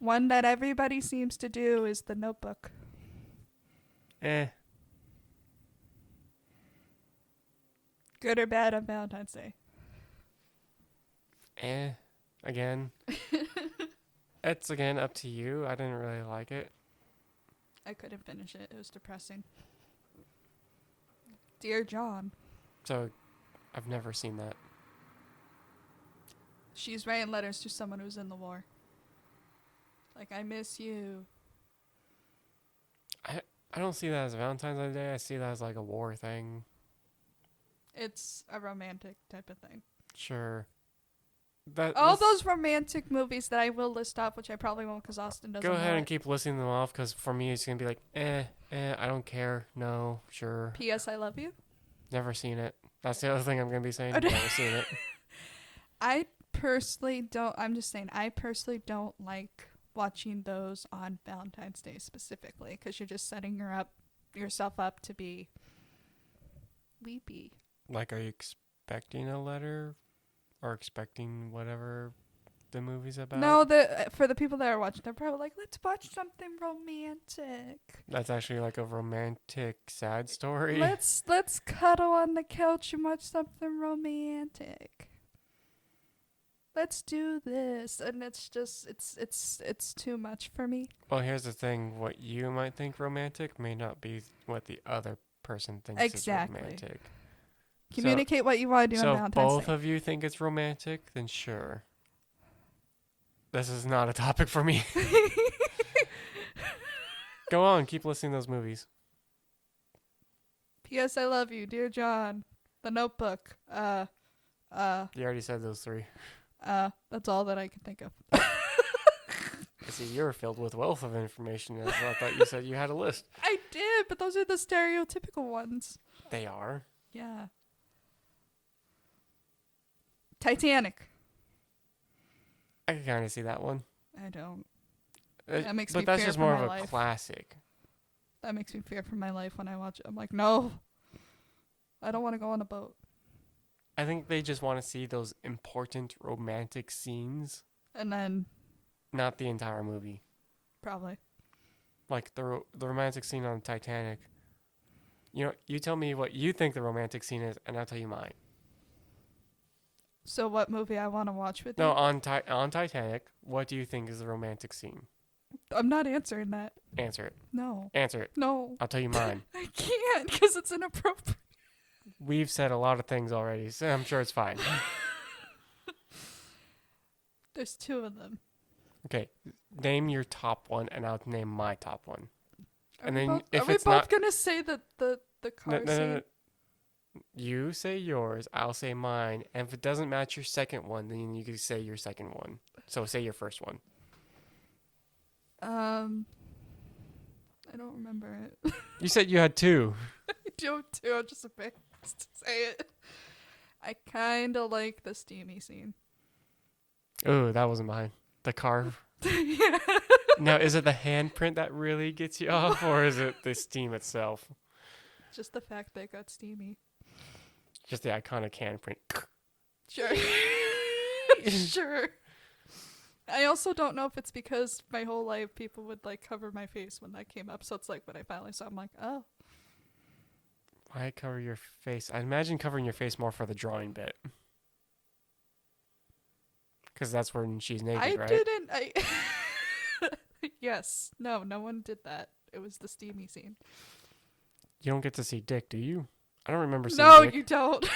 One that everybody seems to do is The Notebook. Good or bad on Valentine's Day? Again. It's, again, up to you. I didn't really like it. I couldn't finish it. It was depressing. Dear John. So, I've never seen that. She's writing letters to someone who's in the war. Like, I miss you. I don't see that as Valentine's Day. I see that as like a war thing. It's a romantic type of thing. Sure. All those romantic movies that I will list off, which I probably won't because Austin doesn't Go know ahead and it. keep listing them off, because for me it's going to be like, I don't care. No, sure. P.S. I love you. Never seen it. That's the other thing I'm going to be saying. Never seen it. I personally don't. I'm just saying. I personally don't like watching those on Valentine's Day specifically because you're just setting yourself up to be weepy. Like, are you expecting a letter or expecting whatever the movie's about? No, for the people that are watching, they're probably like, let's watch something romantic. That's actually like a romantic sad story. Let's cuddle on the couch and watch something romantic. Let's do this. And it's just it's too much for me. Well, here's the thing. What you might think romantic may not be what the other person thinks Exactly. is romantic. Communicate what you want to do So on if Valentine's both Day. of you think it's romantic, then sure. This is not a topic for me. Go on, keep listing those movies. P.S. I love you, dear John. The Notebook. You already said those three. That's all that I can think of. I see you're filled with wealth of information. So I thought you said you had a list. I did, but those are the stereotypical ones. They are. Yeah. Titanic. I can kind of see that one. I don't. That makes me But that's fear just for more my of a life. classic. That makes me fear for my life when I watch it. I'm like, no. I don't want to go on a boat. I think they just want to see those important romantic scenes, And then, not the entire movie. probably. Like the romantic scene on Titanic. You know, you tell me what you think the romantic scene is, and I'll tell you mine. So what movie I want to watch with No, you? on Titanic, what do you think is the romantic scene? I'm not answering that. Answer it. No. Answer it. No. I'll tell you mine. I can't because it's inappropriate. We've said a lot of things already, so I'm sure it's fine. There's two of them. Okay, name your top one, and I'll name my top one. Are And we then both, if are we it's both not- gonna say the car scene? No. You say yours, I'll say mine, and if it doesn't match your second one, then you can say your second one. So say your first one. I don't remember it. You said you had two. I do too. I'm just embarrassed to say it. I kind of like the steamy scene. Oh, that wasn't mine. The car. Yeah. Now, is it the handprint that really gets you off, or is it the steam itself? Just the fact that it got steamy. Just the iconic handprint. Sure. Sure. I also don't know if it's because my whole life people would like cover my face when that came up. So it's like when I finally saw it, I'm like, oh. Why cover your face? I imagine covering your face more for the drawing bit. Because that's when she's naked, I right? didn't. Yes. No one did that. It was the steamy scene. You don't get to see dick, do you? I don't remember seeing No, dick. you don't.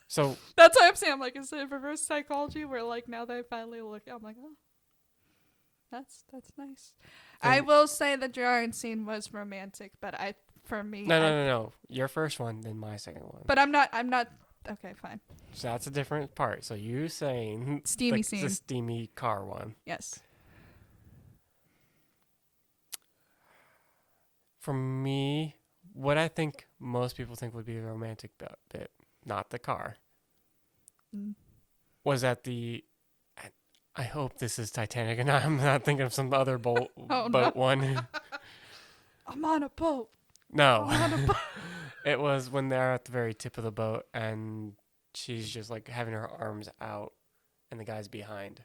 So, That's why I'm saying, I'm like, is it reverse psychology where like now that I finally look, I'm like, oh, that's nice. I will say the drawing scene was romantic, but for me, no. Your first one, then my second one. But I'm not. Okay, fine. So that's a different part. So you saying Steamy the scene. steamy car one. Yes. For me, what I think most people think would be a romantic bit, not the car, was at the. I hope this is Titanic, and I'm not thinking of some other boat one. I'm on a boat. No, I'm on a boat. it was when they're at the very tip of the boat, and she's just like having her arms out, and the guy's behind.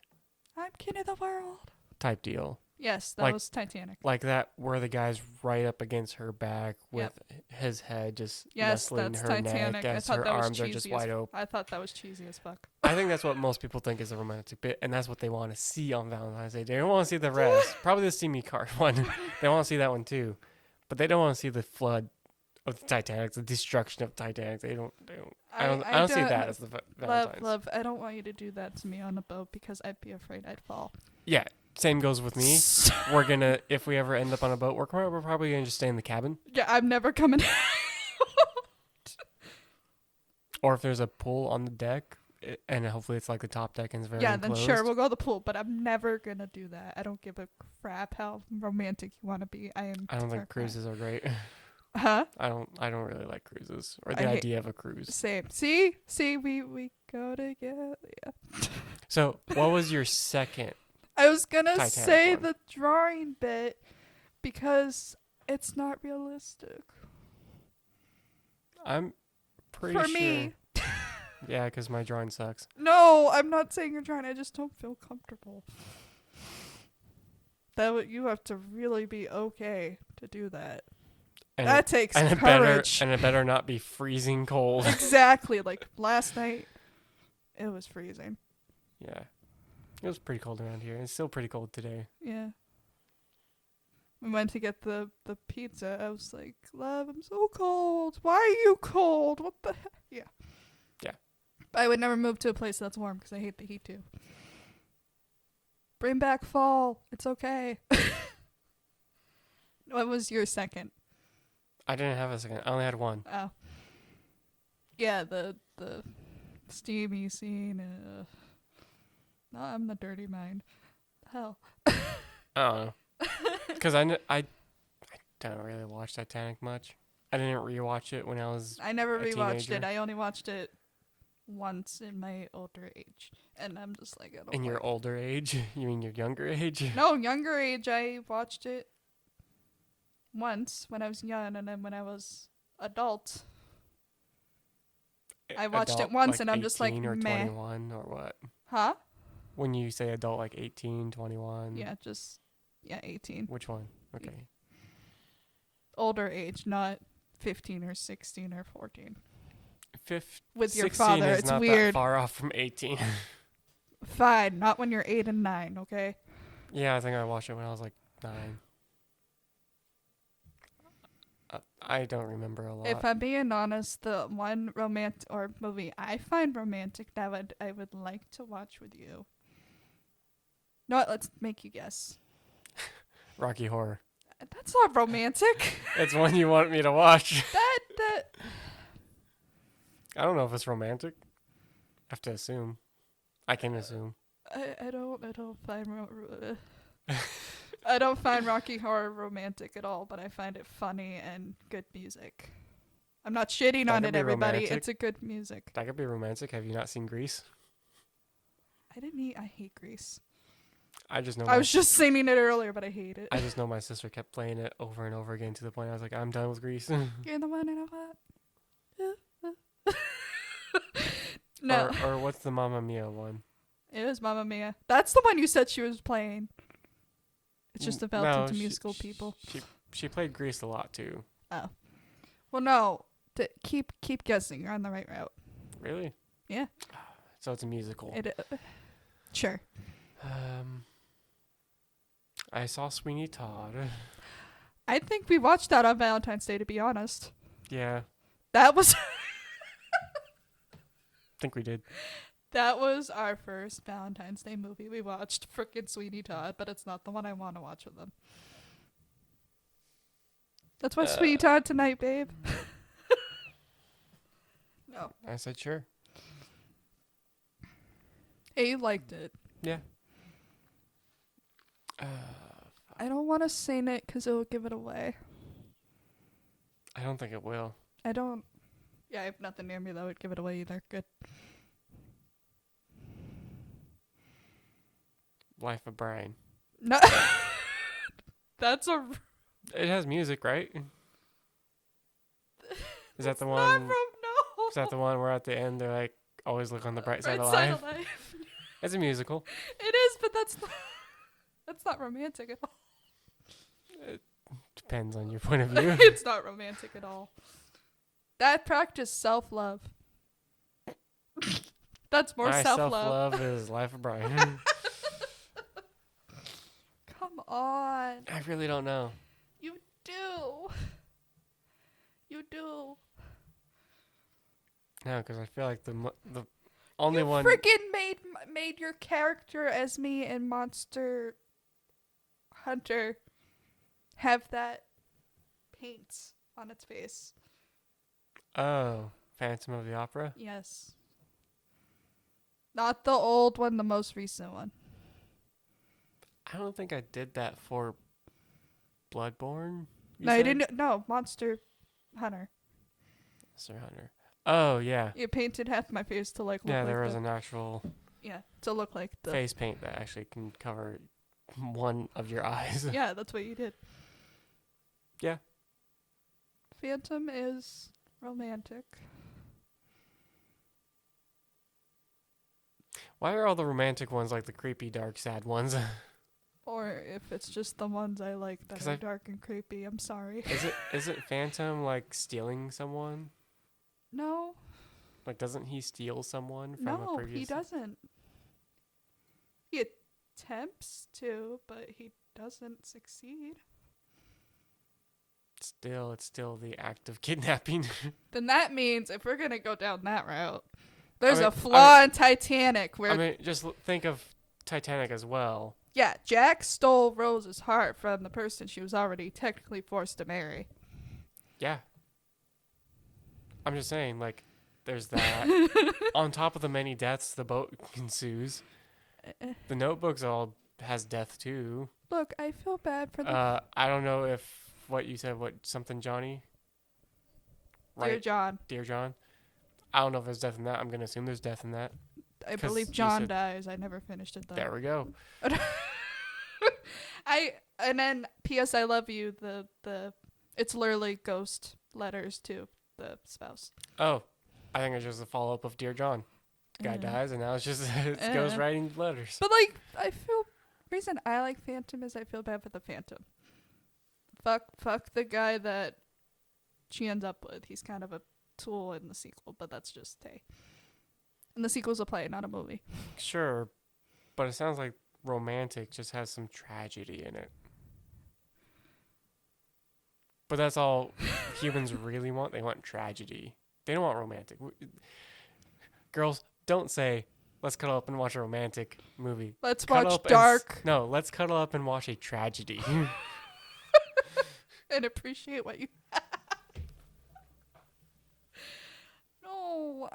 I'm king of the world. Type deal. Yes, that was Titanic. Like that, where the guy's right up against her back with his head just Yes, nestling that's her Titanic. neck I as thought her that was arms are cheesy just wide open. I thought that was cheesy as fuck. I think that's what most people think is a romantic bit, and that's what they want to see on Valentine's Day. They don't want to see the rest. Probably the steamy car one. They want to see that one too, but they don't want to see the flood of the Titanic, the destruction of Titanic. They don't. I don't see that as the Valentine's. Love, I don't want you to do that to me on a boat because I'd be afraid I'd fall. Yeah, same goes with me. We're gonna, if we ever end up on a boat, we're probably gonna just stay in the cabin. Yeah, I'm never coming. Or if there's a pool on the deck, and hopefully it's like the top deck and it's very then enclosed. sure we'll go to the pool, but I'm never gonna do that. I don't give a crap how romantic you want to be. I don't think cruises are great. Huh? I don't really like cruises or I the hate- idea of a cruise. Same. See, we go together. Yeah. So, what was your second? I was gonna Titanic say one. the drawing bit because it's not realistic. I'm pretty For sure. me. Yeah, because my drawing sucks. No, I'm not saying you're trying. I just don't feel comfortable. You have to really be okay to do that. And That takes and courage. it better not be freezing cold. Exactly. Like last night, it was freezing. Yeah. It was pretty cold around here. It's still pretty cold today. Yeah. We went to get the pizza. I was like, love, I'm so cold. Why are you cold? What the heck? Yeah. Yeah. I would never move to a place that's warm because I hate the heat too. Bring back fall. It's okay. What was your second? I didn't have a second. I only had one. Oh. Yeah, the steamy scene. No, I'm the dirty mind. Hell. I don't know. Because I don't really watch Titanic much. I didn't rewatch it when I was I never a rewatched teenager. it. I only watched it once in my older age. And I'm just like, I don't In your like older age? You mean your younger age? No, younger age, I watched it once when I was young, and then when I was adult, I watched Adult, it once, like and I'm just like, 18 or meh. 21 or what? Huh? When you say adult, like 18, 21? Yeah, 18. Which one? Okay. Older age, not 15 or 16 or 14. With your 16 father, is it's not weird. that far off from 18. Fine, not when you're 8 and 9, okay? Yeah, I think I watched it when I was like 9. I don't remember a lot. If I'm being honest, the one romantic or movie I find romantic that I would like to watch with you. No, let's make you guess. Rocky Horror. That's not romantic. It's one you want me to watch. that I don't know if it's romantic. I have to assume. I can assume. I don't find I don't find Rocky Horror romantic at all, but I find it funny and good music. I'm not shitting That on could it, be everybody. romantic. It's a good music. That could be romantic. Have you not seen Grease? I hate Grease. I just know. I was just singing it earlier, but I hate it. I just know my sister kept playing it over and over again to the point I was like, I'm done with Grease. You're the one and what? No. Or what's the Mamma Mia one? It was Mamma Mia. That's the one you said she was playing. It's just developed No, into musical people. She played Grease a lot too. Oh. Well, no. Keep guessing. You're on the right route. Really? Yeah. So it's a musical. Sure. I saw Sweeney Todd. I think we watched that on Valentine's Day, to be honest. Yeah, That was I think we did. that was our first Valentine's Day movie. We watched frickin' Sweeney Todd, but it's not the one I want to watch with them. That's why Sweeney Todd tonight, babe. No. I said sure. Hey, you liked it. Yeah. I don't want to sing it because it will give it away. I don't think it will. I don't. Yeah, I have nothing near me that would give it away either. Good. Life of Brian. No. That's a. It has music, right? Is that the Not one? from no. Is that the one where at the end they're like, always look on the bright side of Side life? of life. It's a musical. It is, but that's not romantic at all. Depends on your point of view. It's not romantic at all. That practice self-love. That's more My self-love. self-love is Life of Brian. Come on. I really don't know. You do. You do. No, because I feel like the only you one. freaking made your character as me in Monster Hunter have that paint on its face. Oh, Phantom of the Opera. Yes. Not the old one, the most recent one. I don't think I did that for Bloodborne. No, you didn't. No, Monster Hunter. Monster Hunter. Oh yeah, You painted half my face to like look yeah. like There was the an actual to look like the face paint that actually can cover one of your eyes. yeah. That's what you did. Yeah. Phantom is romantic. Why are all the romantic ones like the creepy, dark, sad ones? Or if it's just the ones I like that 'Cause are I- dark and creepy, I'm sorry. Is it Phantom like stealing someone? No, Like, doesn't he steal someone from a no, he previous? doesn't. He attempts to, but he doesn't succeed. Still, it's still the act of kidnapping. Then that means if we're gonna go down that route, there's mean- a flaw in Titanic where I mean, just think of Titanic as well. yeah, Jack stole Rose's heart from the person she was already technically forced to marry. Yeah. I'm just saying, like, there's that. On top of the many deaths, the boat ensues. The Notebook's all has death too. Look, I feel bad for the I don't know if what you said, what something Johnny, dear right? John. Dear John. I don't know if there's death in that. I'm gonna assume there's death in that. I 'Cause believe you John said- dies. I never finished it though. There we go. And then P.S. I love you. The it's literally ghost letters to the spouse. Oh, I think it's just a follow up of Dear John. The guy dies, and now it's just it's ghost writing letters. But like, I feel reason I like Phantom is I feel bad for the Phantom. Fuck the guy that she ends up with. He's kind of a tool in the sequel, but that's just hey. And the sequel's a play, not a movie. Sure, but it sounds like romantic just has some tragedy in it. But that's all humans really want. They want tragedy. They don't want romantic. Girls, don't say, let's cuddle up and watch a romantic movie. Let's Cuddle watch up and Dark no, let's cuddle up and watch a tragedy. and appreciate what you No,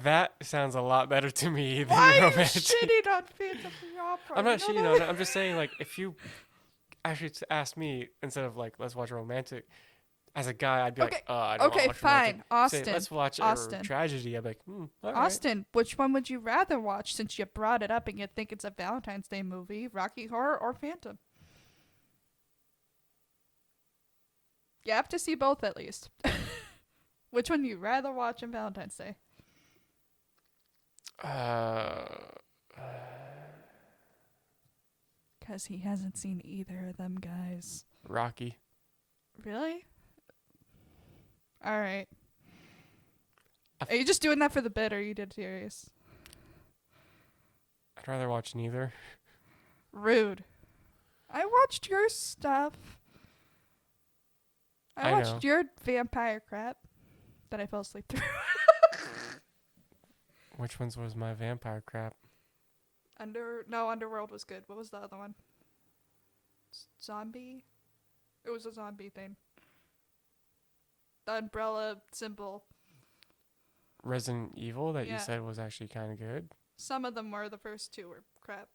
That sounds a lot better to me than Why are you romantic. shitting on Phantom of the Opera? I'm not You know shitting on that? it. I'm just saying, like, if you actually ask me instead of like, let's watch a romantic, as a guy, I'd be Okay, like, oh, I don't okay, want to watch fine. romantic. Austin. Say, let's watch Austin. a tragedy. I'm like, all right. Austin, which one would you rather watch since you brought it up and you think it's a Valentine's Day movie, Rocky Horror or Phantom? You have to see both at least. Which one you rather watch on Valentine's Day? Because he hasn't seen either of them guys. Rocky. Really? Alright. Are you just doing that for the bit or are you dead serious? I'd rather watch neither. Rude. I watched your stuff. I I watched know. your vampire crap that I fell asleep through. Which ones was my vampire crap? Underworld was good. What was the other one? Zombie? It was a zombie thing. The umbrella symbol. Resident Evil that Yeah. you said was actually kind of good. Some of them were. The first two were crap.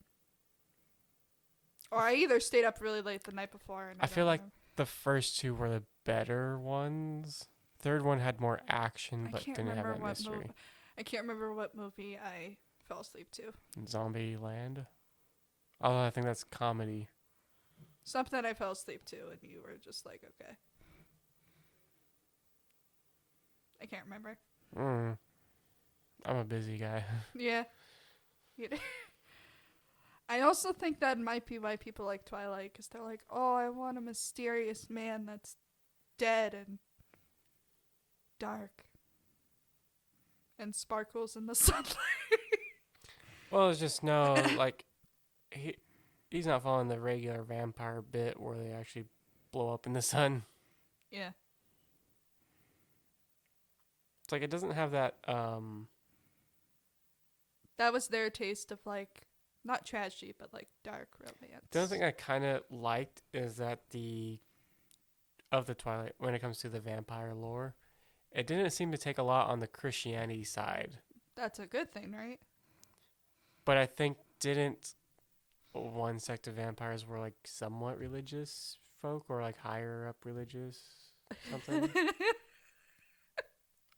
Or I either stayed up really late the night before. And I feel don't like remember. the first two were the better ones. Third one had more action, I but can't didn't have remember that what mystery. I can't remember what movie I fell asleep to. Zombie Land. Although I think that's comedy. Something I fell asleep to, and you were just like, okay. I can't remember. I'm a busy guy. Yeah. I also think that might be why people like Twilight, because they're like, oh, I want a mysterious man that's dead and dark and sparkles in the sunlight. Well, it's just no, like, he's not following the regular vampire bit where they actually blow up in the sun. Yeah. It's like it doesn't have that. That was their taste of like, not tragedy, but like dark romance. The other thing I kind of liked is that of the Twilight, when it comes to the vampire lore, it didn't seem to take a lot on the Christianity side. That's a good thing, right? But I think didn't one sect of vampires were like somewhat religious folk or like higher up religious something?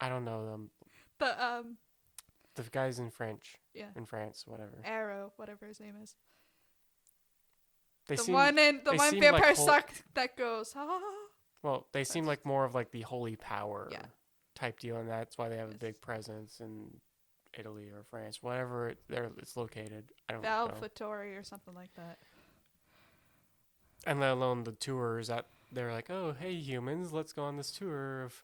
I don't know them. The The guys in French, yeah, in France, whatever. Arrow, whatever his name is. They The seem one they seem like vampire suck that goes. Ah. well, they seem That's- like more of like the holy power Yeah. type deal, and that's why they have a Yes. big presence in Italy or France, whatever it's located. I don't know. Valvatore or something like that. And let alone the tours that they're like, oh, hey humans, let's go on this tour of.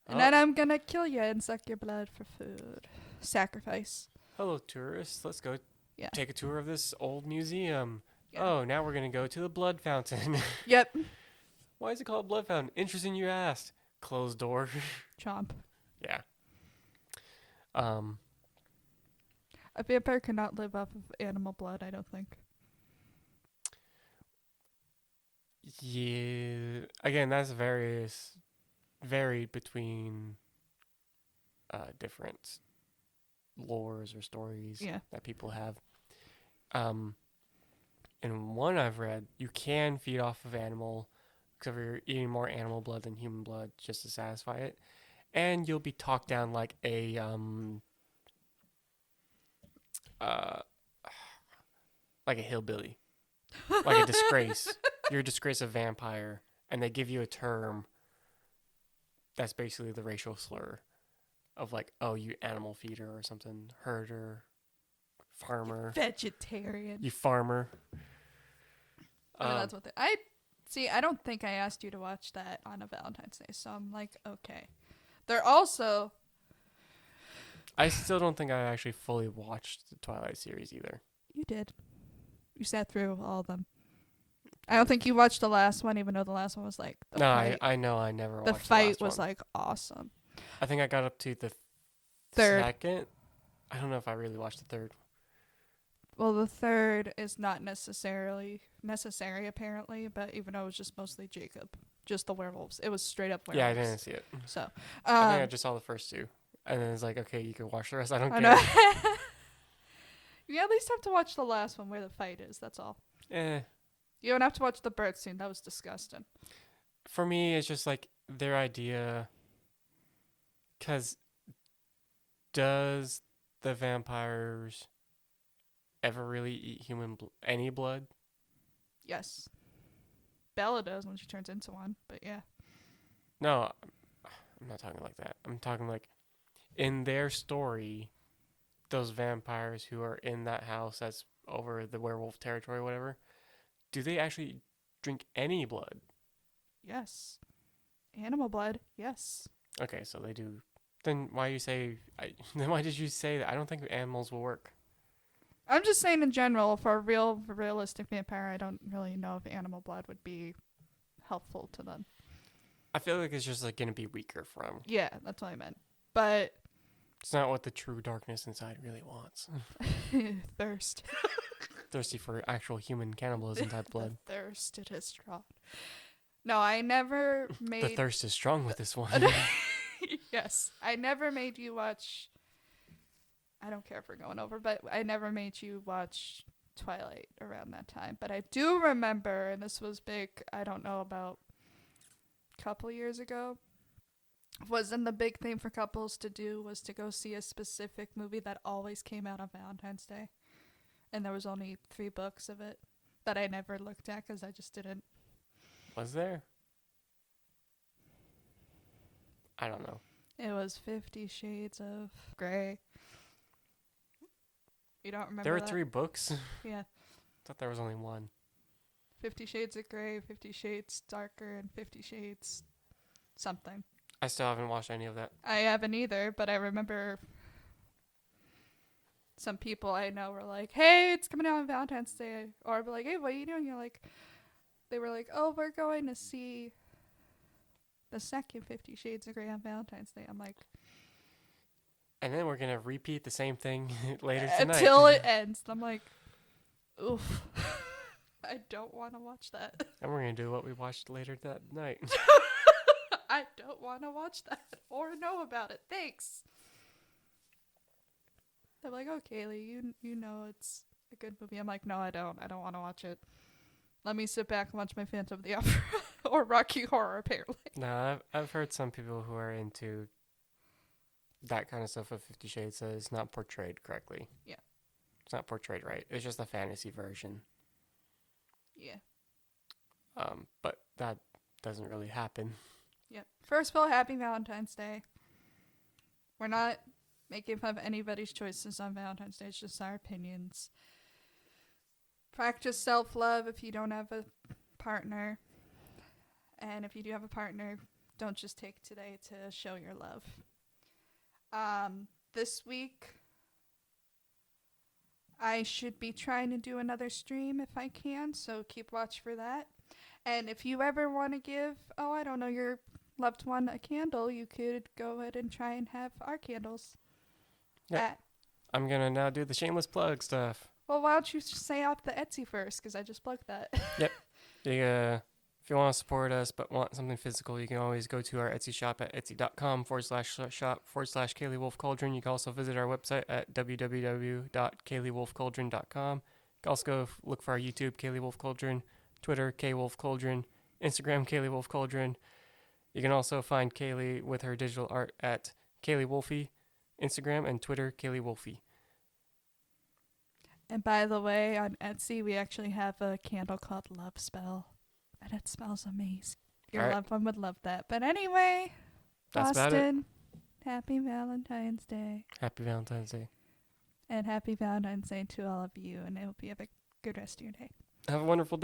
And Oh, then I'm gonna kill you and suck your blood for food. Sacrifice. hello tourists, let's go Yeah. take a tour of this old museum. Yeah. Oh, now we're gonna go to the blood fountain. Yep. Why is it called blood fountain? Interesting you asked. Closed door. Chomp. Yeah. A vampire cannot live off of animal blood, I don't think. Yeah. Again, that's varied between different lores or stories Yeah. that people have. In one I've read, you can feed off of animal, except for you're eating more animal blood than human blood just to satisfy it, and you'll be talked down like a uh, like a hillbilly, like a disgrace. You're a disgrace of vampire, and they give you a term that's basically the racial slur of like, oh, you animal feeder or something, herder, farmer, Vegetarian. you farmer. I mean, that's what I see. I don't think I asked you to watch that on a Valentine's Day, so I'm like, okay. They're also I still don't think I actually fully watched the Twilight series either. you did. You sat through all of them. I don't think you watched the last one, even though the last one was like the No, fight. I know I never watched The fight last was one. like awesome. I think I got up to the Third. second. I don't know if I really watched the third. Well, the third is not necessarily necessary, apparently, but even though it was just mostly Jacob, just the werewolves. It was straight up Yeah, werewolves. I didn't see it. So, I think I just saw the first two, and then it's like, okay, you can watch the rest. I don't I care. know. You at least have to watch the last one where the fight is. That's all. Eh. You don't have to watch the birth scene. That was disgusting. For me, it's just like their idea. Because does the vampires ever really eat any blood? Yes. Bella does when she turns into one, but yeah. No, I'm not talking like that. I'm talking like in their story, those vampires who are in that house that's over the werewolf territory or whatever, do they actually drink any blood? Yes. Animal blood, yes. Okay, so they do. Then why you say? Then why did you say that? I don't think animals will work. I'm just saying in general, for a realistic vampire, I don't really know if animal blood would be helpful to them. I feel like it's just like gonna be weaker for them. Yeah, that's what I meant. But It's not what the true darkness inside really wants. thirst. Thirsty for actual human cannibalism type blood. The thirst, it is strong. No, I never made... The thirst is strong with this one. Yes. I never made you watch... I don't care if we're going over, but I never made you watch Twilight around that time. But I do remember, and this was big, I don't know, about a couple years ago, wasn't the big thing for couples to do was to go see a specific movie that always came out on Valentine's Day. And there was only 3 books of it that I never looked at because I just didn't. Was there? I don't know. It was 50 Shades of Grey. You don't remember There were that? 3 books. Yeah. Thought there was only one. 50 Shades of Grey, 50 Shades Darker, and 50 Shades something. I still haven't watched any of that. I haven't either, but I remember some people I know were like, hey, it's coming out on Valentine's Day. Or I'd be like, hey, what are you doing? You're like, they were like, oh, we're going to see the second 50 Shades of Grey on Valentine's Day. I'm like, And then we're gonna repeat the same thing later tonight. until it ends. And I'm like, oof. I don't want to watch that. And we're gonna do what we watched later that night. I don't want to watch that or know about it. Thanks. They're like, oh, Kaeley, you know it's a good movie. I'm like, no, I don't. I don't want to watch it. Let me sit back and watch my Phantom of the Opera or Rocky Horror, apparently. No, I've heard some people who are into that kind of stuff of 50 Shades is not portrayed correctly. Yeah. It's not portrayed right. It's just a fantasy version. Yeah. But that doesn't really happen. Yep. First of all, happy Valentine's Day. We're not making fun of anybody's choices on Valentine's Day. It's just our opinions. Practice self-love if you don't have a partner. And if you do have a partner, don't just take today to show your love. This week, I should be trying to do another stream if I can, so keep watch for that. And if you ever want to give, your loved one a candle, you could go ahead and try and have our candles. Yep. I'm going to now do the shameless plug stuff. Well, why don't you say off the Etsy first, because I just plugged that. Yep. If you want to support us but want something physical, you can always go to our Etsy shop at etsy.com/shop/Kaeley WolfCauldron. You can also visit our website at www.KaeleyWolfCauldron.com. You can also go look for our YouTube, Kaeley WolfCauldron, Twitter, KWolfCauldron, Instagram, Kaeley WolfCauldron. You can also find Kaeley with her digital art at Kaeley Wolfie, Instagram and Twitter, Kaeley Wolfie. And by the way, on Etsy, we actually have a candle called Love Spell. And it smells amazing. Your loved one would love that. But anyway, that's Austin, about it. Happy Valentine's Day. Happy Valentine's Day. And happy Valentine's Day to all of you. And I hope you have a good rest of your day. Have a wonderful day.